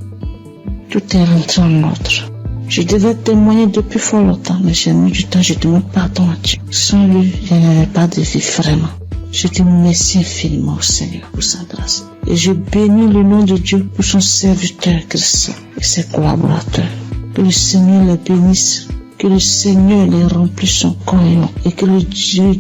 Tout est rentré en ordre. Je devais témoigner depuis fort longtemps, mais j'ai mis du temps, je demande pardon à Dieu. Sans lui, je n'avais pas de vie vraiment. Je dis merci infiniment au Seigneur pour sa grâce. Et je bénis le nom de Dieu pour son serviteur Christ et ses collaborateurs. Que le Seigneur les bénisse, que le Seigneur les remplisse son cœur et que le Dieu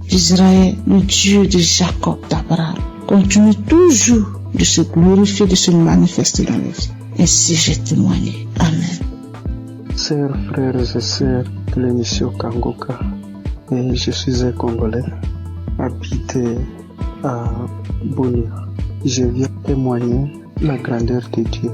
d'Israël, le Dieu de Jacob, d'Abraham, continue toujours de se glorifier, de se manifester dans nos vies. Ainsi j'ai témoigné. Amen. Chers frères et sœurs de l'émission Kanguka, et je suis un Congolais habité à Bunia. Je viens témoigner la grandeur de Dieu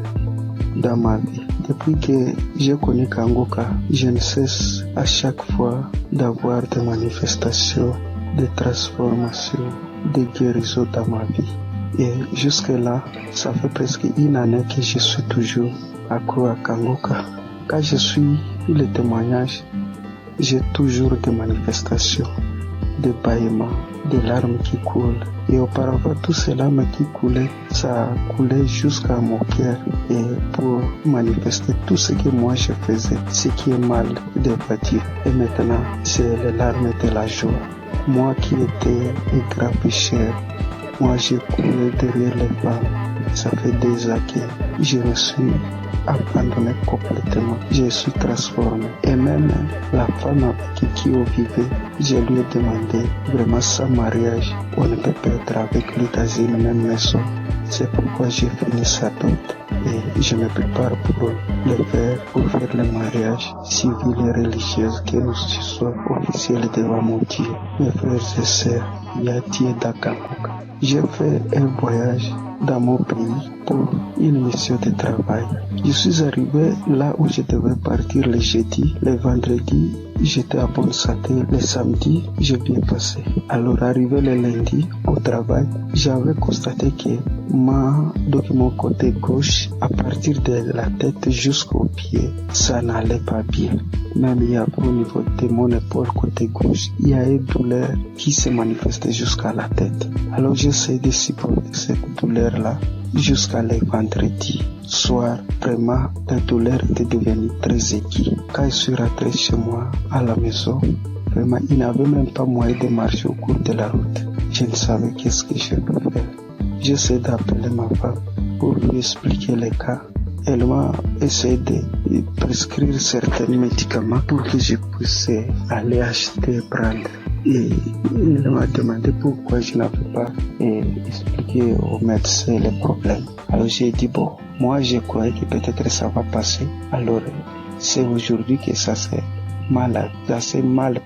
dans ma vie. Depuis que j'ai connu Kanguka, je ne cesse à chaque fois d'avoir des manifestations, des transformations, des guérisons dans ma vie. Et jusque-là, ça fait presque une année que je suis toujours accro à Kanguka. Quand je suis les témoignages, j'ai toujours des manifestations, des bâillements, des larmes qui coulent. Et auparavant, tout cela qui coulait, ça coulait jusqu'à mon cœur. Et pour manifester tout ce que moi je faisais, ce qui est mal de Dieu. Et maintenant, c'est les larmes de la joie. Moi qui étais un grand pécheur, moi j'ai coulé derrière les femmes. Ça fait des années que je me suis abandonné complètement. Je suis transformé. Et même la femme avec qui on vivait, je lui ai demandé vraiment sans mariage, on ne peut pas être avec lui dans une même maison. C'est pourquoi j'ai fini sa dot et je me prépare pour le faire, pour faire le mariage civil et religieux, que nous soyons officiels devant mon Dieu. Mes frères et sœurs, il y a Dieu dans Kanguka. J'ai fait un voyage dans mon pays pour une mission de travail. Je suis arrivé là où je devais partir le jeudi, le vendredi, j'étais à bonne santé, le samedi, j'ai bien passé. Alors arrivé le lundi au travail, j'avais constaté que mon côté gauche, à partir de la tête jusqu'au pied, ça n'allait pas bien. Même il y a au niveau de mon épaule côté gauche, il y a une douleur qui se manifestait jusqu'à la tête. Alors j'essaie de supporter cette douleur-là jusqu'à le vendredi soir. Vraiment, la douleur était devenue très aiguë. Quand je suis rentré chez moi à la maison, vraiment, il n'avait même pas moyen de marcher au cours de la route. Je ne savais qu'est-ce que je peux faire. J'essaie d'appeler ma femme pour lui expliquer les cas. Elle m'a essayé de prescrire certains médicaments pour que je puisse aller acheter et prendre. Et elle m'a demandé pourquoi je n'avais pas expliqué au médecin les problèmes. Alors j'ai dit bon, Moi, je croyais que peut-être ça va passer. Alors, c'est aujourd'hui que ça s'est mal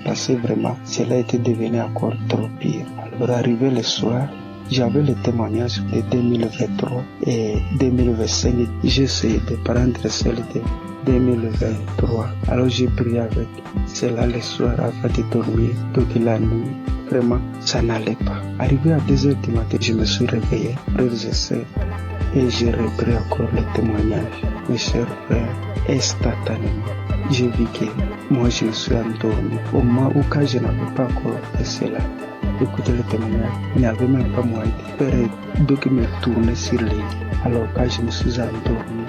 passé vraiment. Cela était devenu encore trop pire. Alors, arrivé le soir, j'avais le témoignage de 2023 et 2025. J'ai essayé de prendre celle de 2023. Alors j'ai prié avec cela le soir avant de dormir. Donc la nuit, vraiment, ça n'allait pas. Arrivé à 2h du matin, je me suis réveillé, frères et sœurs, et j'ai repris encore le témoignage. Mes chers frères, instantanément, j'ai vu que moi je me suis endormi. Au moment où quand je n'avais pas encore fait cela, écoutez le témoignage, il n'y avait même pas moyen de faire donc me tourner sur les lits. Alors quand je me suis endormi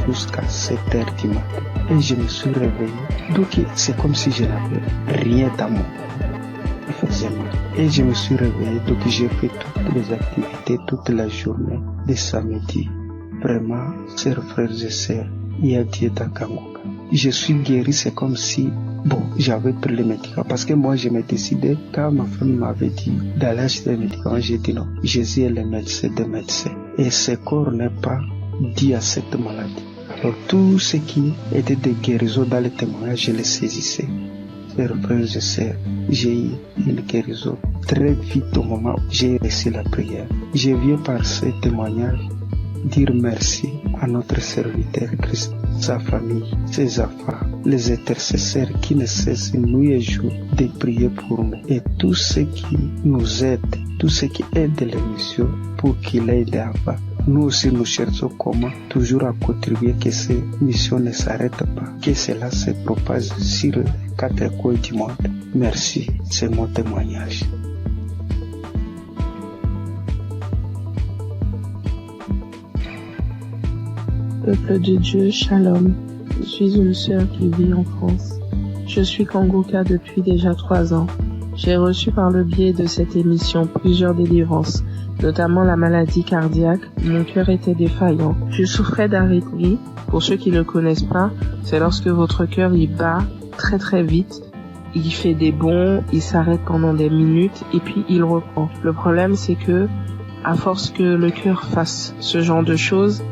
jusqu'à 7h du matin et je me suis réveillé, donc c'est comme si je n'avais rien dans mon corps. Il faisait mal. Et je me suis réveillé, donc j'ai fait toutes les activités toute la journée de samedi. Vraiment, chers frères et sœurs, il y a Dieu dans Kanguka. Je suis guéri, c'est comme si j'avais pris les médicaments. Parce que moi, je me décidais, quand ma femme m'avait dit d'aller acheter les médicaments, j'ai dit non. Jésus est le médecin des médecins. Et ce corps n'est pas dû à cette maladie. Alors, tout ce qui était de guérison dans les témoignages, je les saisissais. Chers frères et sœurs, j'ai eu une guérison très vite au moment où j'ai reçu la prière. Je viens par ce témoignage dire merci à notre serviteur Christ, sa famille, ses enfants, les intercesseurs qui ne cessent nuit et jour de prier pour nous et tous ceux qui nous aident, tous ceux qui aident l'émission pour qu'il aille avant. Nous aussi nous cherchons comment toujours à contribuer que ces missions ne s'arrêtent pas, que cela se propage sur les 4 coins du monde. Merci, c'est mon témoignage. Peuple de Dieu, Shalom. Je suis une sœur qui vit en France. Je suis Kanguka depuis déjà 3 ans. J'ai reçu par le biais de cette émission plusieurs délivrances, notamment la maladie cardiaque. Mon cœur était défaillant. Je souffrais d'arythmie. Pour ceux qui ne le connaissent pas, c'est lorsque votre cœur il bat très très vite. Il fait des bonds, il s'arrête pendant des minutes et puis il reprend. Le problème c'est que, à force que le cœur fasse ce genre de choses,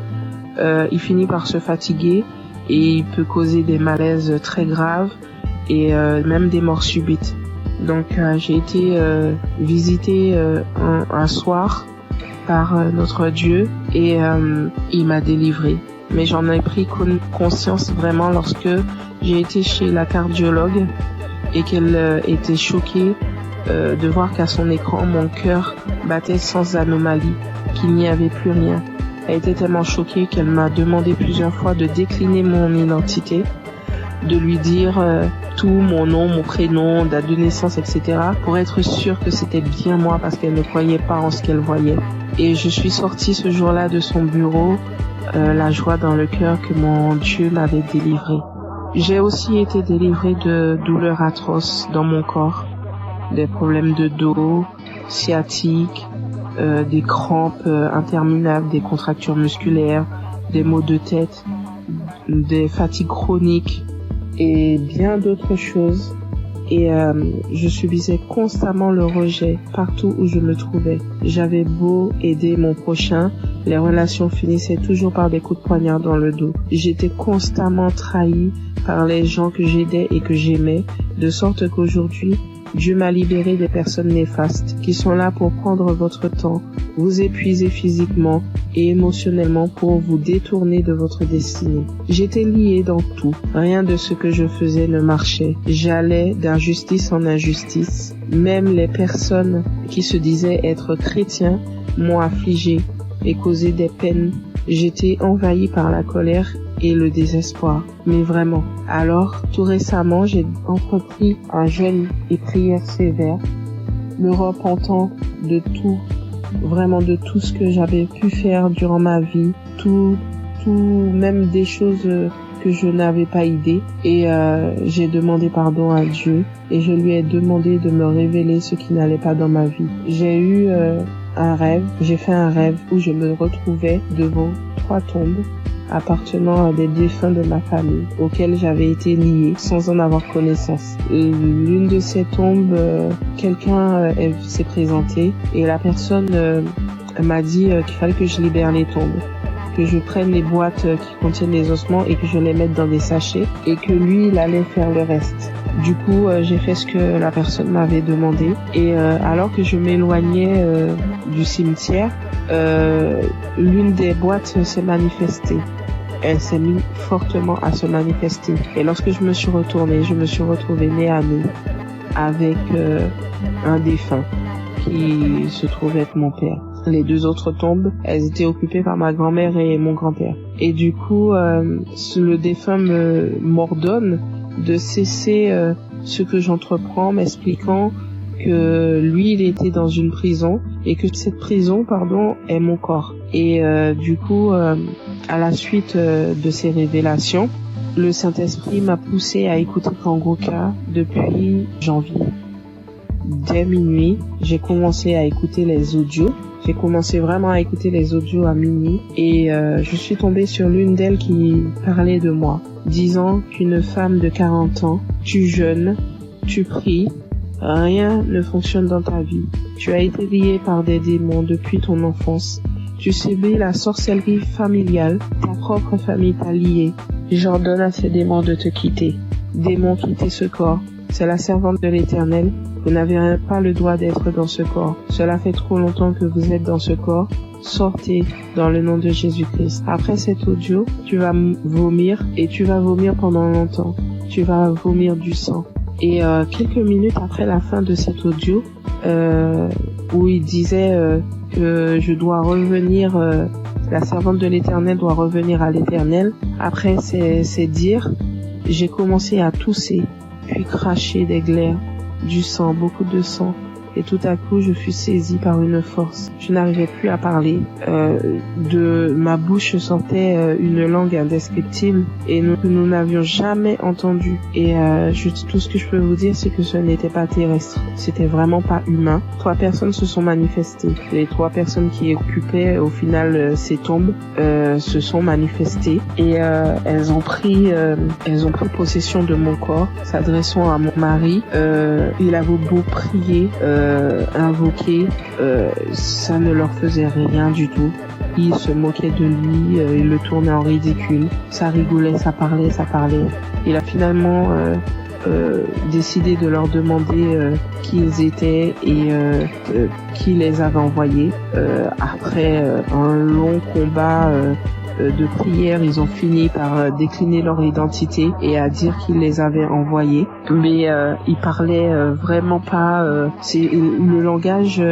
il finit par se fatiguer et il peut causer des malaises très graves et même des morts subites. Donc j'ai été visitée un soir par notre Dieu et il m'a délivrée. Mais j'en ai pris conscience vraiment lorsque j'ai été chez la cardiologue et qu'elle était choquée de voir qu'à son écran mon cœur battait sans anomalie, qu'il n'y avait plus rien. Elle était tellement choquée qu'elle m'a demandé plusieurs fois de décliner mon identité, de lui dire tout, mon nom, mon prénom, date de naissance, etc. pour être sûre que c'était bien moi parce qu'elle ne croyait pas en ce qu'elle voyait. Et je suis sortie ce jour-là de son bureau, la joie dans le cœur que mon Dieu m'avait délivrée. J'ai aussi été délivrée de douleurs atroces dans mon corps, des problèmes de dos, sciatiques, des crampes interminables, des contractures musculaires, des maux de tête, des fatigues chroniques et bien d'autres choses. Et je subissais constamment le rejet partout où je me trouvais. J'avais beau aider mon prochain, les relations finissaient toujours par des coups de poignard dans le dos. J'étais constamment trahie par les gens que j'aidais et que j'aimais, de sorte qu'aujourd'hui, Dieu m'a libéré des personnes néfastes qui sont là pour prendre votre temps, vous épuiser physiquement et émotionnellement pour vous détourner de votre destinée. J'étais liée dans tout. Rien de ce que je faisais ne marchait. J'allais d'injustice en injustice. Même les personnes qui se disaient être chrétiens m'ont affligée et causé des peines. J'étais envahie par la colère et le désespoir. Mais vraiment. Alors, tout récemment, j'ai entrepris un jeûne et prière sévère, me repentant de tout, vraiment de tout ce que j'avais pu faire durant ma vie, tout, même des choses que je n'avais pas idée. Et j'ai demandé pardon à Dieu et je lui ai demandé de me révéler ce qui n'allait pas dans ma vie. J'ai eu j'ai fait un rêve où je me retrouvais devant 3 tombes appartenant à des défunts de ma famille auxquels j'avais été liée sans en avoir connaissance. L'une de ces tombes, quelqu'un s'est présenté et la personne m'a dit qu'il fallait que je libère les tombes. que je prenne les boîtes qui contiennent les ossements et que je les mette dans des sachets et que lui, il allait faire le reste. Du coup, j'ai fait ce que la personne m'avait demandé et alors que je m'éloignais du cimetière, l'une des boîtes s'est manifestée. Elle s'est mise fortement à se manifester. Et lorsque je me suis retournée, je me suis retrouvée nez à nez avec un défunt qui se trouvait être mon père. Les deux autres tombes, elles étaient occupées par ma grand-mère et mon grand-père. Et du coup, le défunt m'ordonne de cesser ce que j'entreprends, m'expliquant que lui, il était dans une prison et que cette prison, est mon corps. Et du coup, à la suite de ces révélations, le Saint-Esprit m'a poussé à écouter Kangoka depuis janvier. Dès minuit, j'ai commencé à écouter les audios. J'ai commencé vraiment à écouter les audios à minuit et je suis tombée sur l'une d'elles qui parlait de moi, disant qu'une femme de 40 ans, tu jeûnes, tu pries, rien ne fonctionne dans ta vie. Tu as été liée par des démons depuis ton enfance. Tu subis la sorcellerie familiale, ta propre famille t'a liée. J'ordonne à ces démons de te quitter. Démons, quittez ce corps. C'est la servante de l'Éternel. Vous n'avez pas le droit d'être dans ce corps. Cela fait trop longtemps que vous êtes dans ce corps. Sortez dans le nom de Jésus-Christ. Après cet audio, tu vas vomir et tu vas vomir pendant longtemps. Tu vas vomir du sang. Et quelques minutes après la fin de cet audio, où il disait que je dois revenir, la servante de l'Éternel doit revenir à l'Éternel. Après ces dires, j'ai commencé à tousser, puis cracher des glaires, du sang, beaucoup de sang. Et tout à coup, je fus saisie par une force. Je n'arrivais plus à parler. De ma bouche sortait une langue indescriptible et nous n'avions jamais entendu. Et tout ce que je peux vous dire, c'est que ce n'était pas terrestre. C'était vraiment pas humain. 3 personnes se sont manifestées. Les 3 personnes qui occupaient au final ces tombes se sont manifestées et elles ont pris possession de mon corps, s'adressant à mon mari. Il avait beau prier, invoquer, ça ne leur faisait rien du tout. Ils se moquaient de lui, ils le tournaient en ridicule. Ça rigolait, ça parlait. Il a finalement décidé de leur demander qui ils étaient et qui les avait envoyés. Après un long combat de prière, ils ont fini par décliner leur identité et à dire qu'ils les avaient envoyés. Mais ils parlaient vraiment pas. Le langage,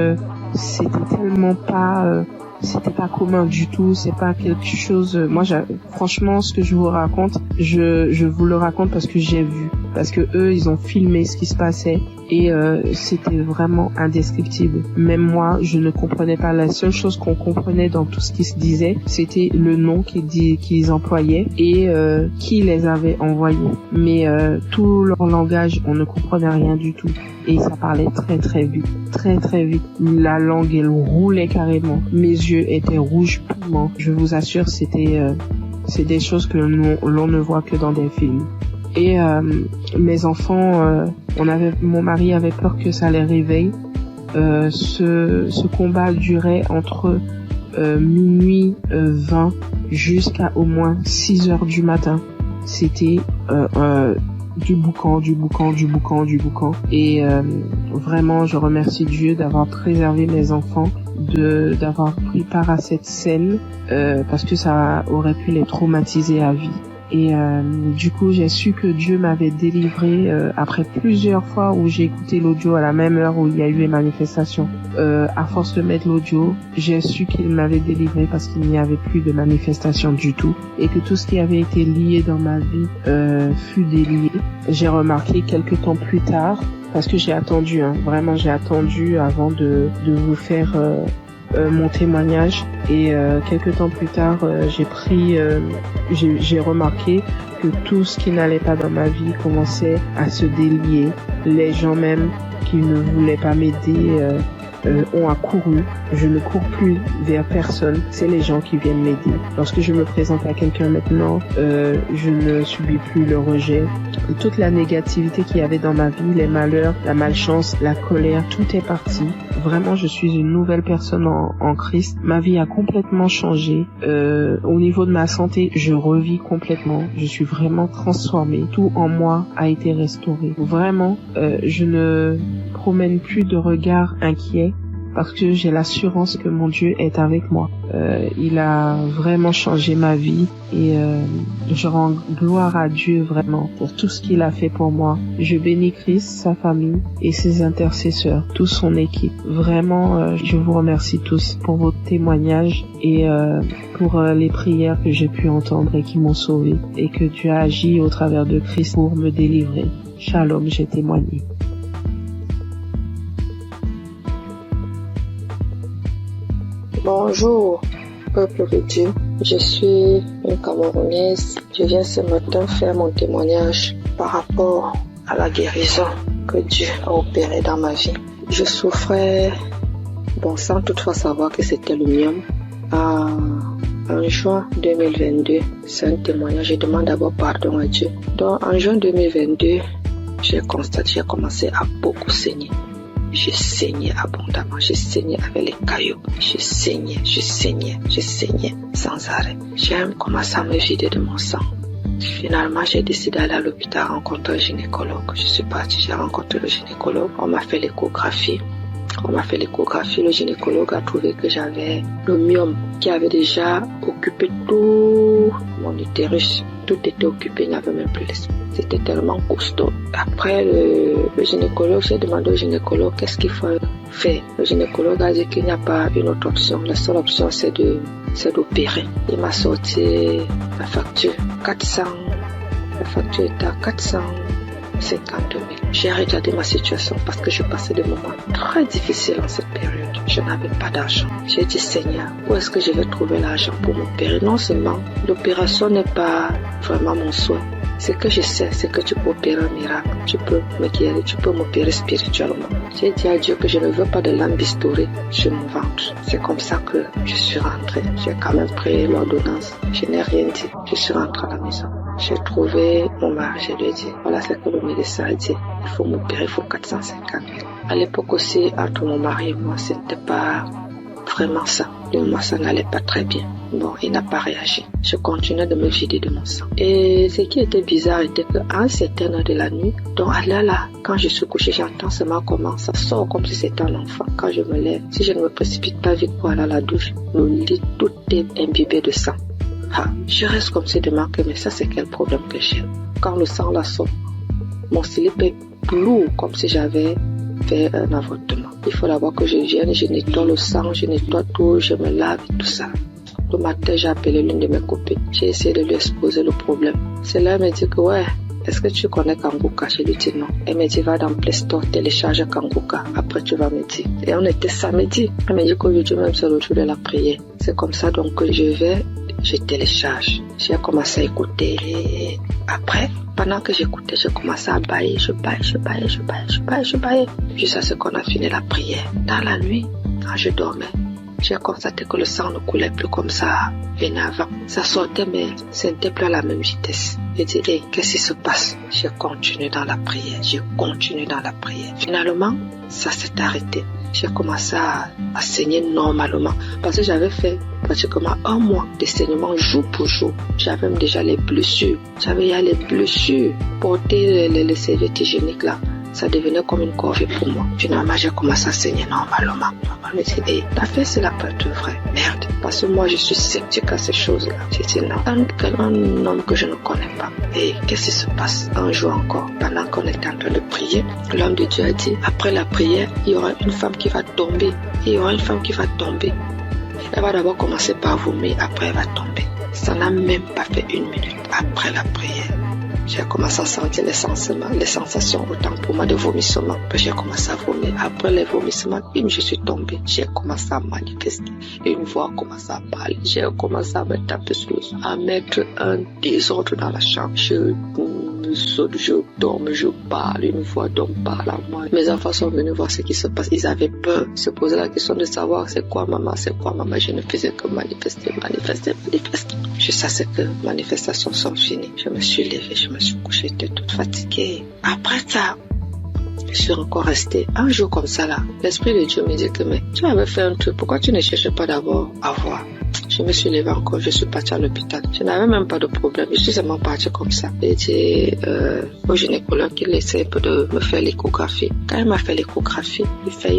c'était tellement pas. C'était pas commun du tout. C'est pas quelque chose. Moi, franchement, ce que je vous raconte, je vous le raconte parce que j'ai vu, parce que eux, ils ont filmé ce qui se passait. Et c'était vraiment indescriptible. Même moi, je ne comprenais pas. La seule chose qu'on comprenait dans tout ce qui se disait, c'était le nom qu'ils employaient et qui les avait envoyés. Mais tout leur langage, on ne comprenait rien du tout. Et ça parlait très vite. Très vite. La langue, elle roulait carrément. Mes yeux étaient rouges piment. Je vous assure, c'est des choses que l'on ne voit que dans des films. Et mes enfants, mon mari avait peur que ça les réveille. Ce combat durait entre minuit 20 jusqu'à au moins 6 heures du matin. C'était du boucan. Et vraiment, je remercie Dieu d'avoir préservé mes enfants, d'avoir pris part à cette scène, parce que ça aurait pu les traumatiser à vie. Et du coup, j'ai su que Dieu m'avait délivré après plusieurs fois où j'ai écouté l'audio à la même heure où il y a eu les manifestations. À force de mettre l'audio, j'ai su qu'il m'avait délivré parce qu'il n'y avait plus de manifestations du tout et que tout ce qui avait été lié dans ma vie fut délié. J'ai remarqué quelques temps plus tard, parce que j'ai attendu, vraiment j'ai attendu avant de vous faire mon témoignage, et quelques temps plus tard j'ai remarqué que tout ce qui n'allait pas dans ma vie commençait à se délier. Les gens même qui ne voulaient pas m'aider ont accouru. Je ne cours plus vers personne. C'est les gens qui viennent m'aider. Lorsque je me présente à quelqu'un maintenant, je ne subis plus le rejet. Et toute la négativité qu'il y avait dans ma vie, les malheurs, la malchance, la colère, tout est parti. Vraiment, je suis une nouvelle personne en Christ. Ma vie a complètement changé. Au niveau de ma santé, je revis complètement. Je suis vraiment transformée. Tout en moi a été restauré. Vraiment, je ne promène plus de regard inquiet parce que j'ai l'assurance que mon Dieu est avec moi. Il a vraiment changé ma vie et je rends gloire à Dieu vraiment pour tout ce qu'il a fait pour moi. Je bénis Christ, sa famille et ses intercesseurs, toute son équipe. Vraiment, je vous remercie tous pour vos témoignages et pour les prières que j'ai pu entendre et qui m'ont sauvé et que Dieu a agi au travers de Christ pour me délivrer. Shalom, j'ai témoigné. Bonjour, peuple de Dieu. Je suis une Camerounaise. Je viens ce matin faire mon témoignage par rapport à la guérison que Dieu a opérée dans ma vie. Je souffrais, sans toutefois savoir que c'était le myome, en juin 2022. C'est un témoignage. Je demande d'abord pardon à Dieu. Donc, en juin 2022, j'ai commencé à beaucoup saigner. Je saignais abondamment, je saignais avec les cailloux, je saignais sans arrêt. J'ai commencé à me vider de mon sang. Finalement, j'ai décidé d'aller à l'hôpital rencontrer un gynécologue. Je suis partie, j'ai rencontré le gynécologue. On m'a fait l'échographie. Le gynécologue a trouvé que j'avais le myome qui avait déjà occupé tout mon utérus. Tout était occupé, il n'y avait même plus l'espace. C'était tellement costaud. Après le gynécologue, j'ai demandé au gynécologue qu'est-ce qu'il faut faire. Le gynécologue a dit qu'il n'y a pas une autre option. La seule option, c'est d'opérer. Il m'a sorti la facture. La facture était à 450 000. J'ai regardé ma situation parce que je passais des moments très difficiles en cette période. Je n'avais pas d'argent. J'ai dit, Seigneur, où est-ce que je vais trouver l'argent pour m'opérer? Non seulement l'opération n'est pas vraiment mon souhait. Ce que je sais, c'est que tu peux opérer un miracle. Tu peux me guérir, tu peux m'opérer spirituellement. J'ai dit à Dieu que je ne veux pas de l'âme bistourée sur mon ventre. C'est comme ça que je suis rentrée. J'ai quand même pris l'ordonnance. Je n'ai rien dit. Je suis rentrée à la maison. J'ai trouvé mon mari, je lui ai dit, voilà ce que le médecin a dit. Il faut m'opérer, il faut 450 000. À l'époque aussi, entre mon mari et moi, c'était pas vraiment ça. Moi, ça n'allait pas très bien. Bon, il n'a pas réagi. Je continuais de me vider de mon sang. Et ce qui était bizarre était qu'à un certain heure de la nuit, donc là, quand je suis couchée, j'entends seulement comment ça sort comme si c'était un enfant. Quand je me lève, si je ne me précipite pas vite pour aller à la douche, le lit, tout est imbibé de sang. Je reste comme si de manquer, mais ça, c'est quel problème que j'ai? Quand le sang là sort, mon slip est lourd, comme si j'avais fait un avortement. Il faut d'abord que je vienne, je nettoie le sang, je nettoie tout, je me lave et tout ça. Le matin, j'ai appelé l'une de mes copines. J'ai essayé de lui exposer le problème. C'est là, elle m'a dit que est-ce que tu connais Kanguka? Je lui ai dit non. Elle m'a dit, va dans Play Store, télécharge Kanguka. Après, tu vas me dire. Et on était samedi. Elle m'a dit qu'aujourd'hui même, c'est le jour de la prière. C'est comme ça, donc, que je télécharge. J'ai commencé à écouter. Après, pendant que j'écoutais, j'ai commencé à bailler. Je baillais. Jusqu'à ce qu'on a fini la prière. Dans la nuit, quand je dormais, j'ai constaté que le sang ne coulait plus comme ça venait avant. Ça sortait, mais ce n'était plus à la même vitesse. J'ai dit, qu'est-ce qui se passe? J'ai continué dans la prière. Finalement, ça s'est arrêté. J'ai commencé à saigner normalement. Parce que j'avais fait pratiquement un mois de saignement jour pour jour. J'avais même déjà les blessures. Porter les serviettes hygiéniques là, ça devenait comme une corvée pour moi. Finalement, j'ai commencé à saigner normalement. Je me dis, ta fait, c'est la peur de vrai. Merde. Parce que moi, je suis sceptique à ces choses-là. J'ai dit non. Un homme que je ne connais pas. Et qu'est-ce qui se passe? Un jour encore, pendant qu'on était en train de prier, l'homme de Dieu a dit, après la prière, il y aura une femme qui va tomber. Elle va d'abord commencer par vomir, après elle va tomber. Ça n'a même pas fait une minute après la prière. J'ai commencé à sentir les sensations autant pour moi de vomissement. Puis j'ai commencé à vomir. Après les vomissements, je suis tombée. J'ai commencé à manifester. Une voix a commencé à parler. J'ai commencé à me taper sur le dos, à mettre un désordre dans la chambre. Je me saute, je tombe, je parle, une voix d'homme parle à moi. Mes enfants sont venus voir ce qui se passe. Ils avaient peur, se posaient la question de savoir c'est quoi maman. Je ne faisais que manifester. Jusqu'à ce que les manifestations sont finies. Je me suis levée, je me suis couchée, j'étais toute fatiguée. Après ça, je suis encore restée un jour comme ça là. L'Esprit de Dieu me dit que mais tu avais fait un truc, pourquoi tu ne cherches pas d'abord à voir? Je me suis levée encore, je suis partie à l'hôpital. Je n'avais même pas de problème, je suis seulement partie comme ça. J'ai dit au gynécologue qu'il essaie un peu de me faire l'échographie. Quand il m'a fait l'échographie, il fait.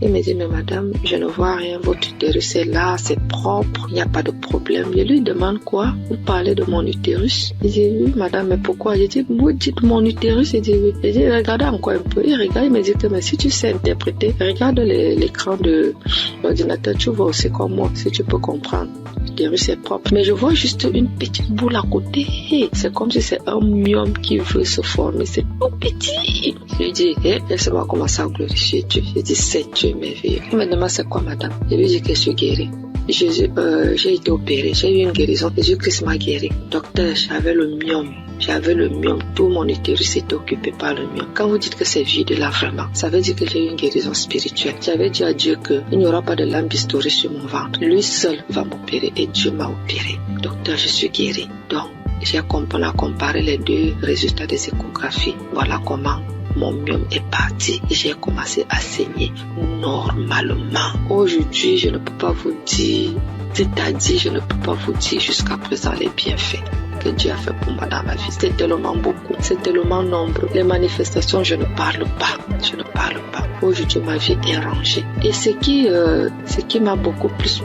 Il me dit mais madame, je ne vois rien, votre utérus est là, c'est propre, il n'y a pas de problème. Je lui demande quoi? Vous parlez de mon utérus? Il dit oui madame, mais pourquoi? Je dis vous dites mon utérus? Il dit oui. Je dis regardez encore un peu. Il regarde, il me dit que mais si tu sais interpréter, regarde l'écran de l'ordinateur, tu vois aussi comme moi, si tu peux comprendre. L'utérus est propre. Mais je vois juste une petite boule à côté. C'est comme si c'est un myome qui veut se former. C'est tout petit. Je lui dis, laisse-moi commencer à glorifier Dieu. Je dis, c'est Dieu merveilleux. Il me demande c'est quoi madame? Je lui dis que je suis guérie. J'ai été opérée, j'ai eu une guérison. Jésus-Christ m'a guéri. Docteur, j'avais le myome. Tout mon utérus était occupé par le myome. Quand vous dites que c'est vide là vraiment, ça veut dire que j'ai eu une guérison spirituelle. J'avais dit à Dieu qu'il n'y aura pas de lame bistourée sur mon ventre. Lui seul va m'opérer et Dieu m'a opéré. Docteur, je suis guérie. Donc, on a comparé les deux résultats des échographies. Voilà comment mon myome est parti et j'ai commencé à saigner normalement. Aujourd'hui, je ne peux pas vous dire, c'est-à-dire je ne peux pas vous dire jusqu'à présent les bienfaits que Dieu a fait pour moi dans ma vie. C'est tellement beaucoup, c'est tellement nombreux. Les manifestations, je ne parle pas. Aujourd'hui, ma vie est rangée. Et ce qui m'a beaucoup plus,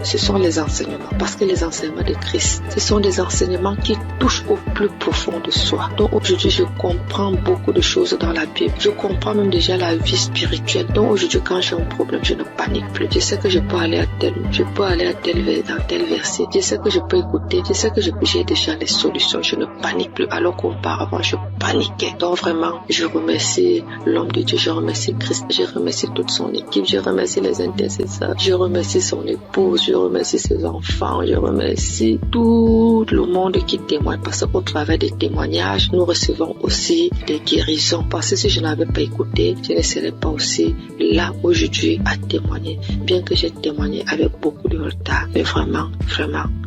ce sont les enseignements. Parce que les enseignements de Christ, ce sont des enseignements qui touchent au plus profond de soi. Donc aujourd'hui, je comprends beaucoup de choses dans la Bible. Je comprends même déjà la vie spirituelle. Donc aujourd'hui, quand j'ai un problème, je ne panique plus. Je sais que je peux aller à dans tel verset. Je sais que je peux écouter. Je sais que j'ai déjà les solutions. Je ne panique plus alors qu'auparavant, je paniquais. Donc vraiment, je remercie l'homme de Dieu. Je remercie Christ, je remercie toute son équipe, je remercie les intercesseurs, je remercie son épouse, je remercie ses enfants, je remercie tout le monde qui témoigne parce qu'au travers des témoignages, nous recevons aussi des guérisons parce que si je n'avais pas écouté, je ne serais pas aussi là aujourd'hui à témoigner, bien que j'ai témoigné avec beaucoup de retard. Mais vraiment,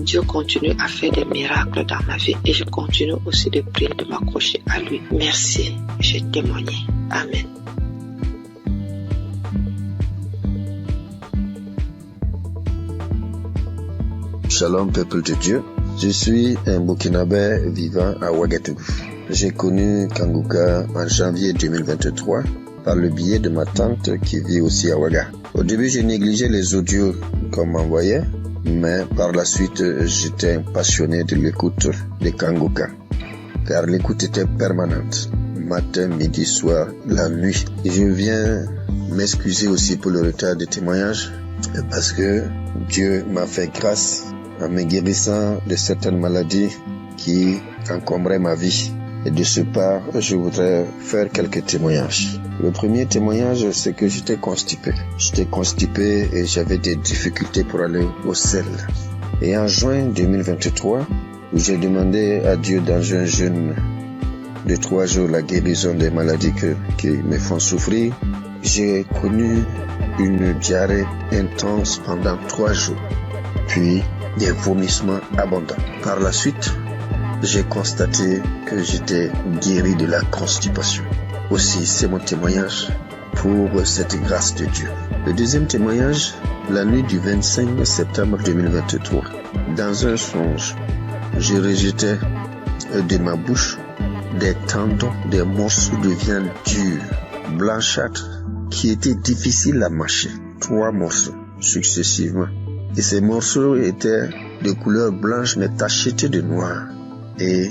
Dieu continue à faire des miracles dans ma vie et je continue aussi de prier, de m'accrocher à lui. Merci, j'ai témoigné. Amen. Shalom peuple de Dieu, je suis un Burkinabé vivant à Ouagadougou. J'ai connu Kanguka en janvier 2023 par le biais de ma tante qui vit aussi à Ouaga. Au début, j'ai négligé les audios qu'on m'envoyait, mais par la suite, j'étais passionné de l'écoute de Kanguka, car l'écoute était permanente, matin, midi, soir, la nuit. Et je viens m'excuser aussi pour le retard des témoignages, parce que Dieu m'a fait grâce en me guérissant de certaines maladies qui encombraient ma vie. Et de ce part, je voudrais faire quelques témoignages. Le premier témoignage, c'est que j'étais constipé. Et j'avais des difficultés pour aller au sel. Et en juin 2023, où j'ai demandé à Dieu dans un jeûne de 3 jours la guérison des maladies qui me font souffrir, j'ai connu une diarrhée intense pendant 3 jours. Puis, des vomissements abondants. Par la suite, j'ai constaté que j'étais guéri de la constipation. Aussi, c'est mon témoignage pour cette grâce de Dieu. Le deuxième témoignage, la nuit du 25 septembre 2023. Dans un songe, je rejetais de ma bouche des tendons, des morceaux de viande dure, blanchâtre, qui étaient difficiles à mâcher. 3 morceaux successivement. Et ces morceaux étaient de couleur blanche mais tachetés de noir. Et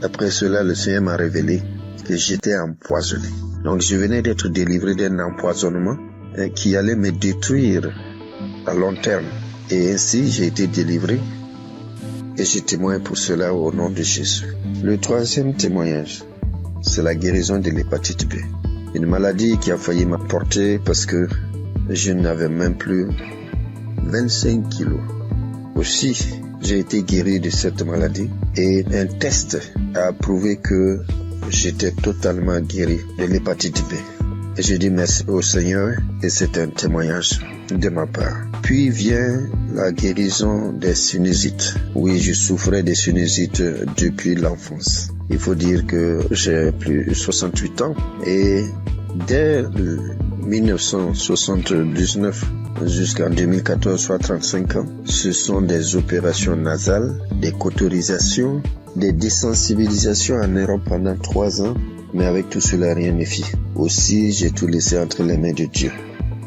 après cela, le Seigneur m'a révélé que j'étais empoisonné. Donc je venais d'être délivré d'un empoisonnement qui allait me détruire à long terme. Et ainsi, j'ai été délivré et je témoigne pour cela au nom de Jésus. Le troisième témoignage, c'est la guérison de l'hépatite B. Une maladie qui a failli m'emporter parce que je n'avais même plus 25 kilos. Aussi, j'ai été guéri de cette maladie et un test a prouvé que j'étais totalement guéri de l'hépatite B. Et j'ai dit merci au Seigneur et c'est un témoignage de ma part. Puis vient la guérison des sinusites. Oui, je souffrais des sinusites depuis l'enfance. Il faut dire que j'ai plus de 68 ans et dès 1979 jusqu'en 2014, soit 35 ans, ce sont des opérations nasales, des cauterisations, des désensibilisations en Europe pendant 3 ans, mais avec tout cela, rien ne fit. Aussi, j'ai tout laissé entre les mains de Dieu.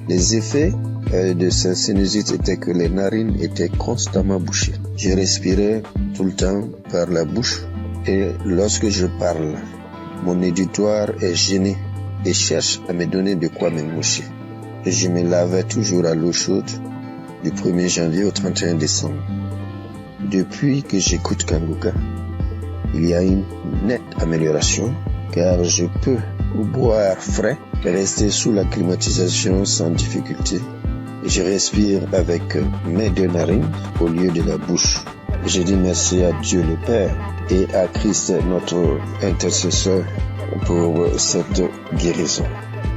Les effets de ces sinusites étaient que les narines étaient constamment bouchées. Je respirais tout le temps par la bouche et lorsque je parle, mon auditoire est gêné et cherche à me donner de quoi me moucher. Je me lavais toujours à l'eau chaude du 1er janvier au 31 décembre. Depuis que j'écoute Kanguka, il y a une nette amélioration car je peux boire frais et rester sous la climatisation sans difficulté. Je respire avec mes 2 narines au lieu de la bouche. Je dis merci à Dieu le Père et à Christ notre intercesseur pour cette guérison.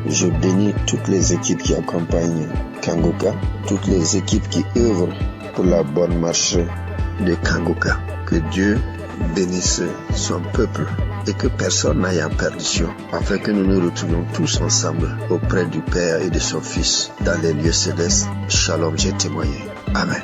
Je bénis toutes les équipes qui accompagnent Kanguka, toutes les équipes qui œuvrent pour la bonne marche de Kanguka. Que Dieu bénisse son peuple et que personne n'aille en perdition, afin que nous nous retrouvions tous ensemble auprès du Père et de son Fils dans les lieux célestes. Shalom, j'ai témoigné. Amen.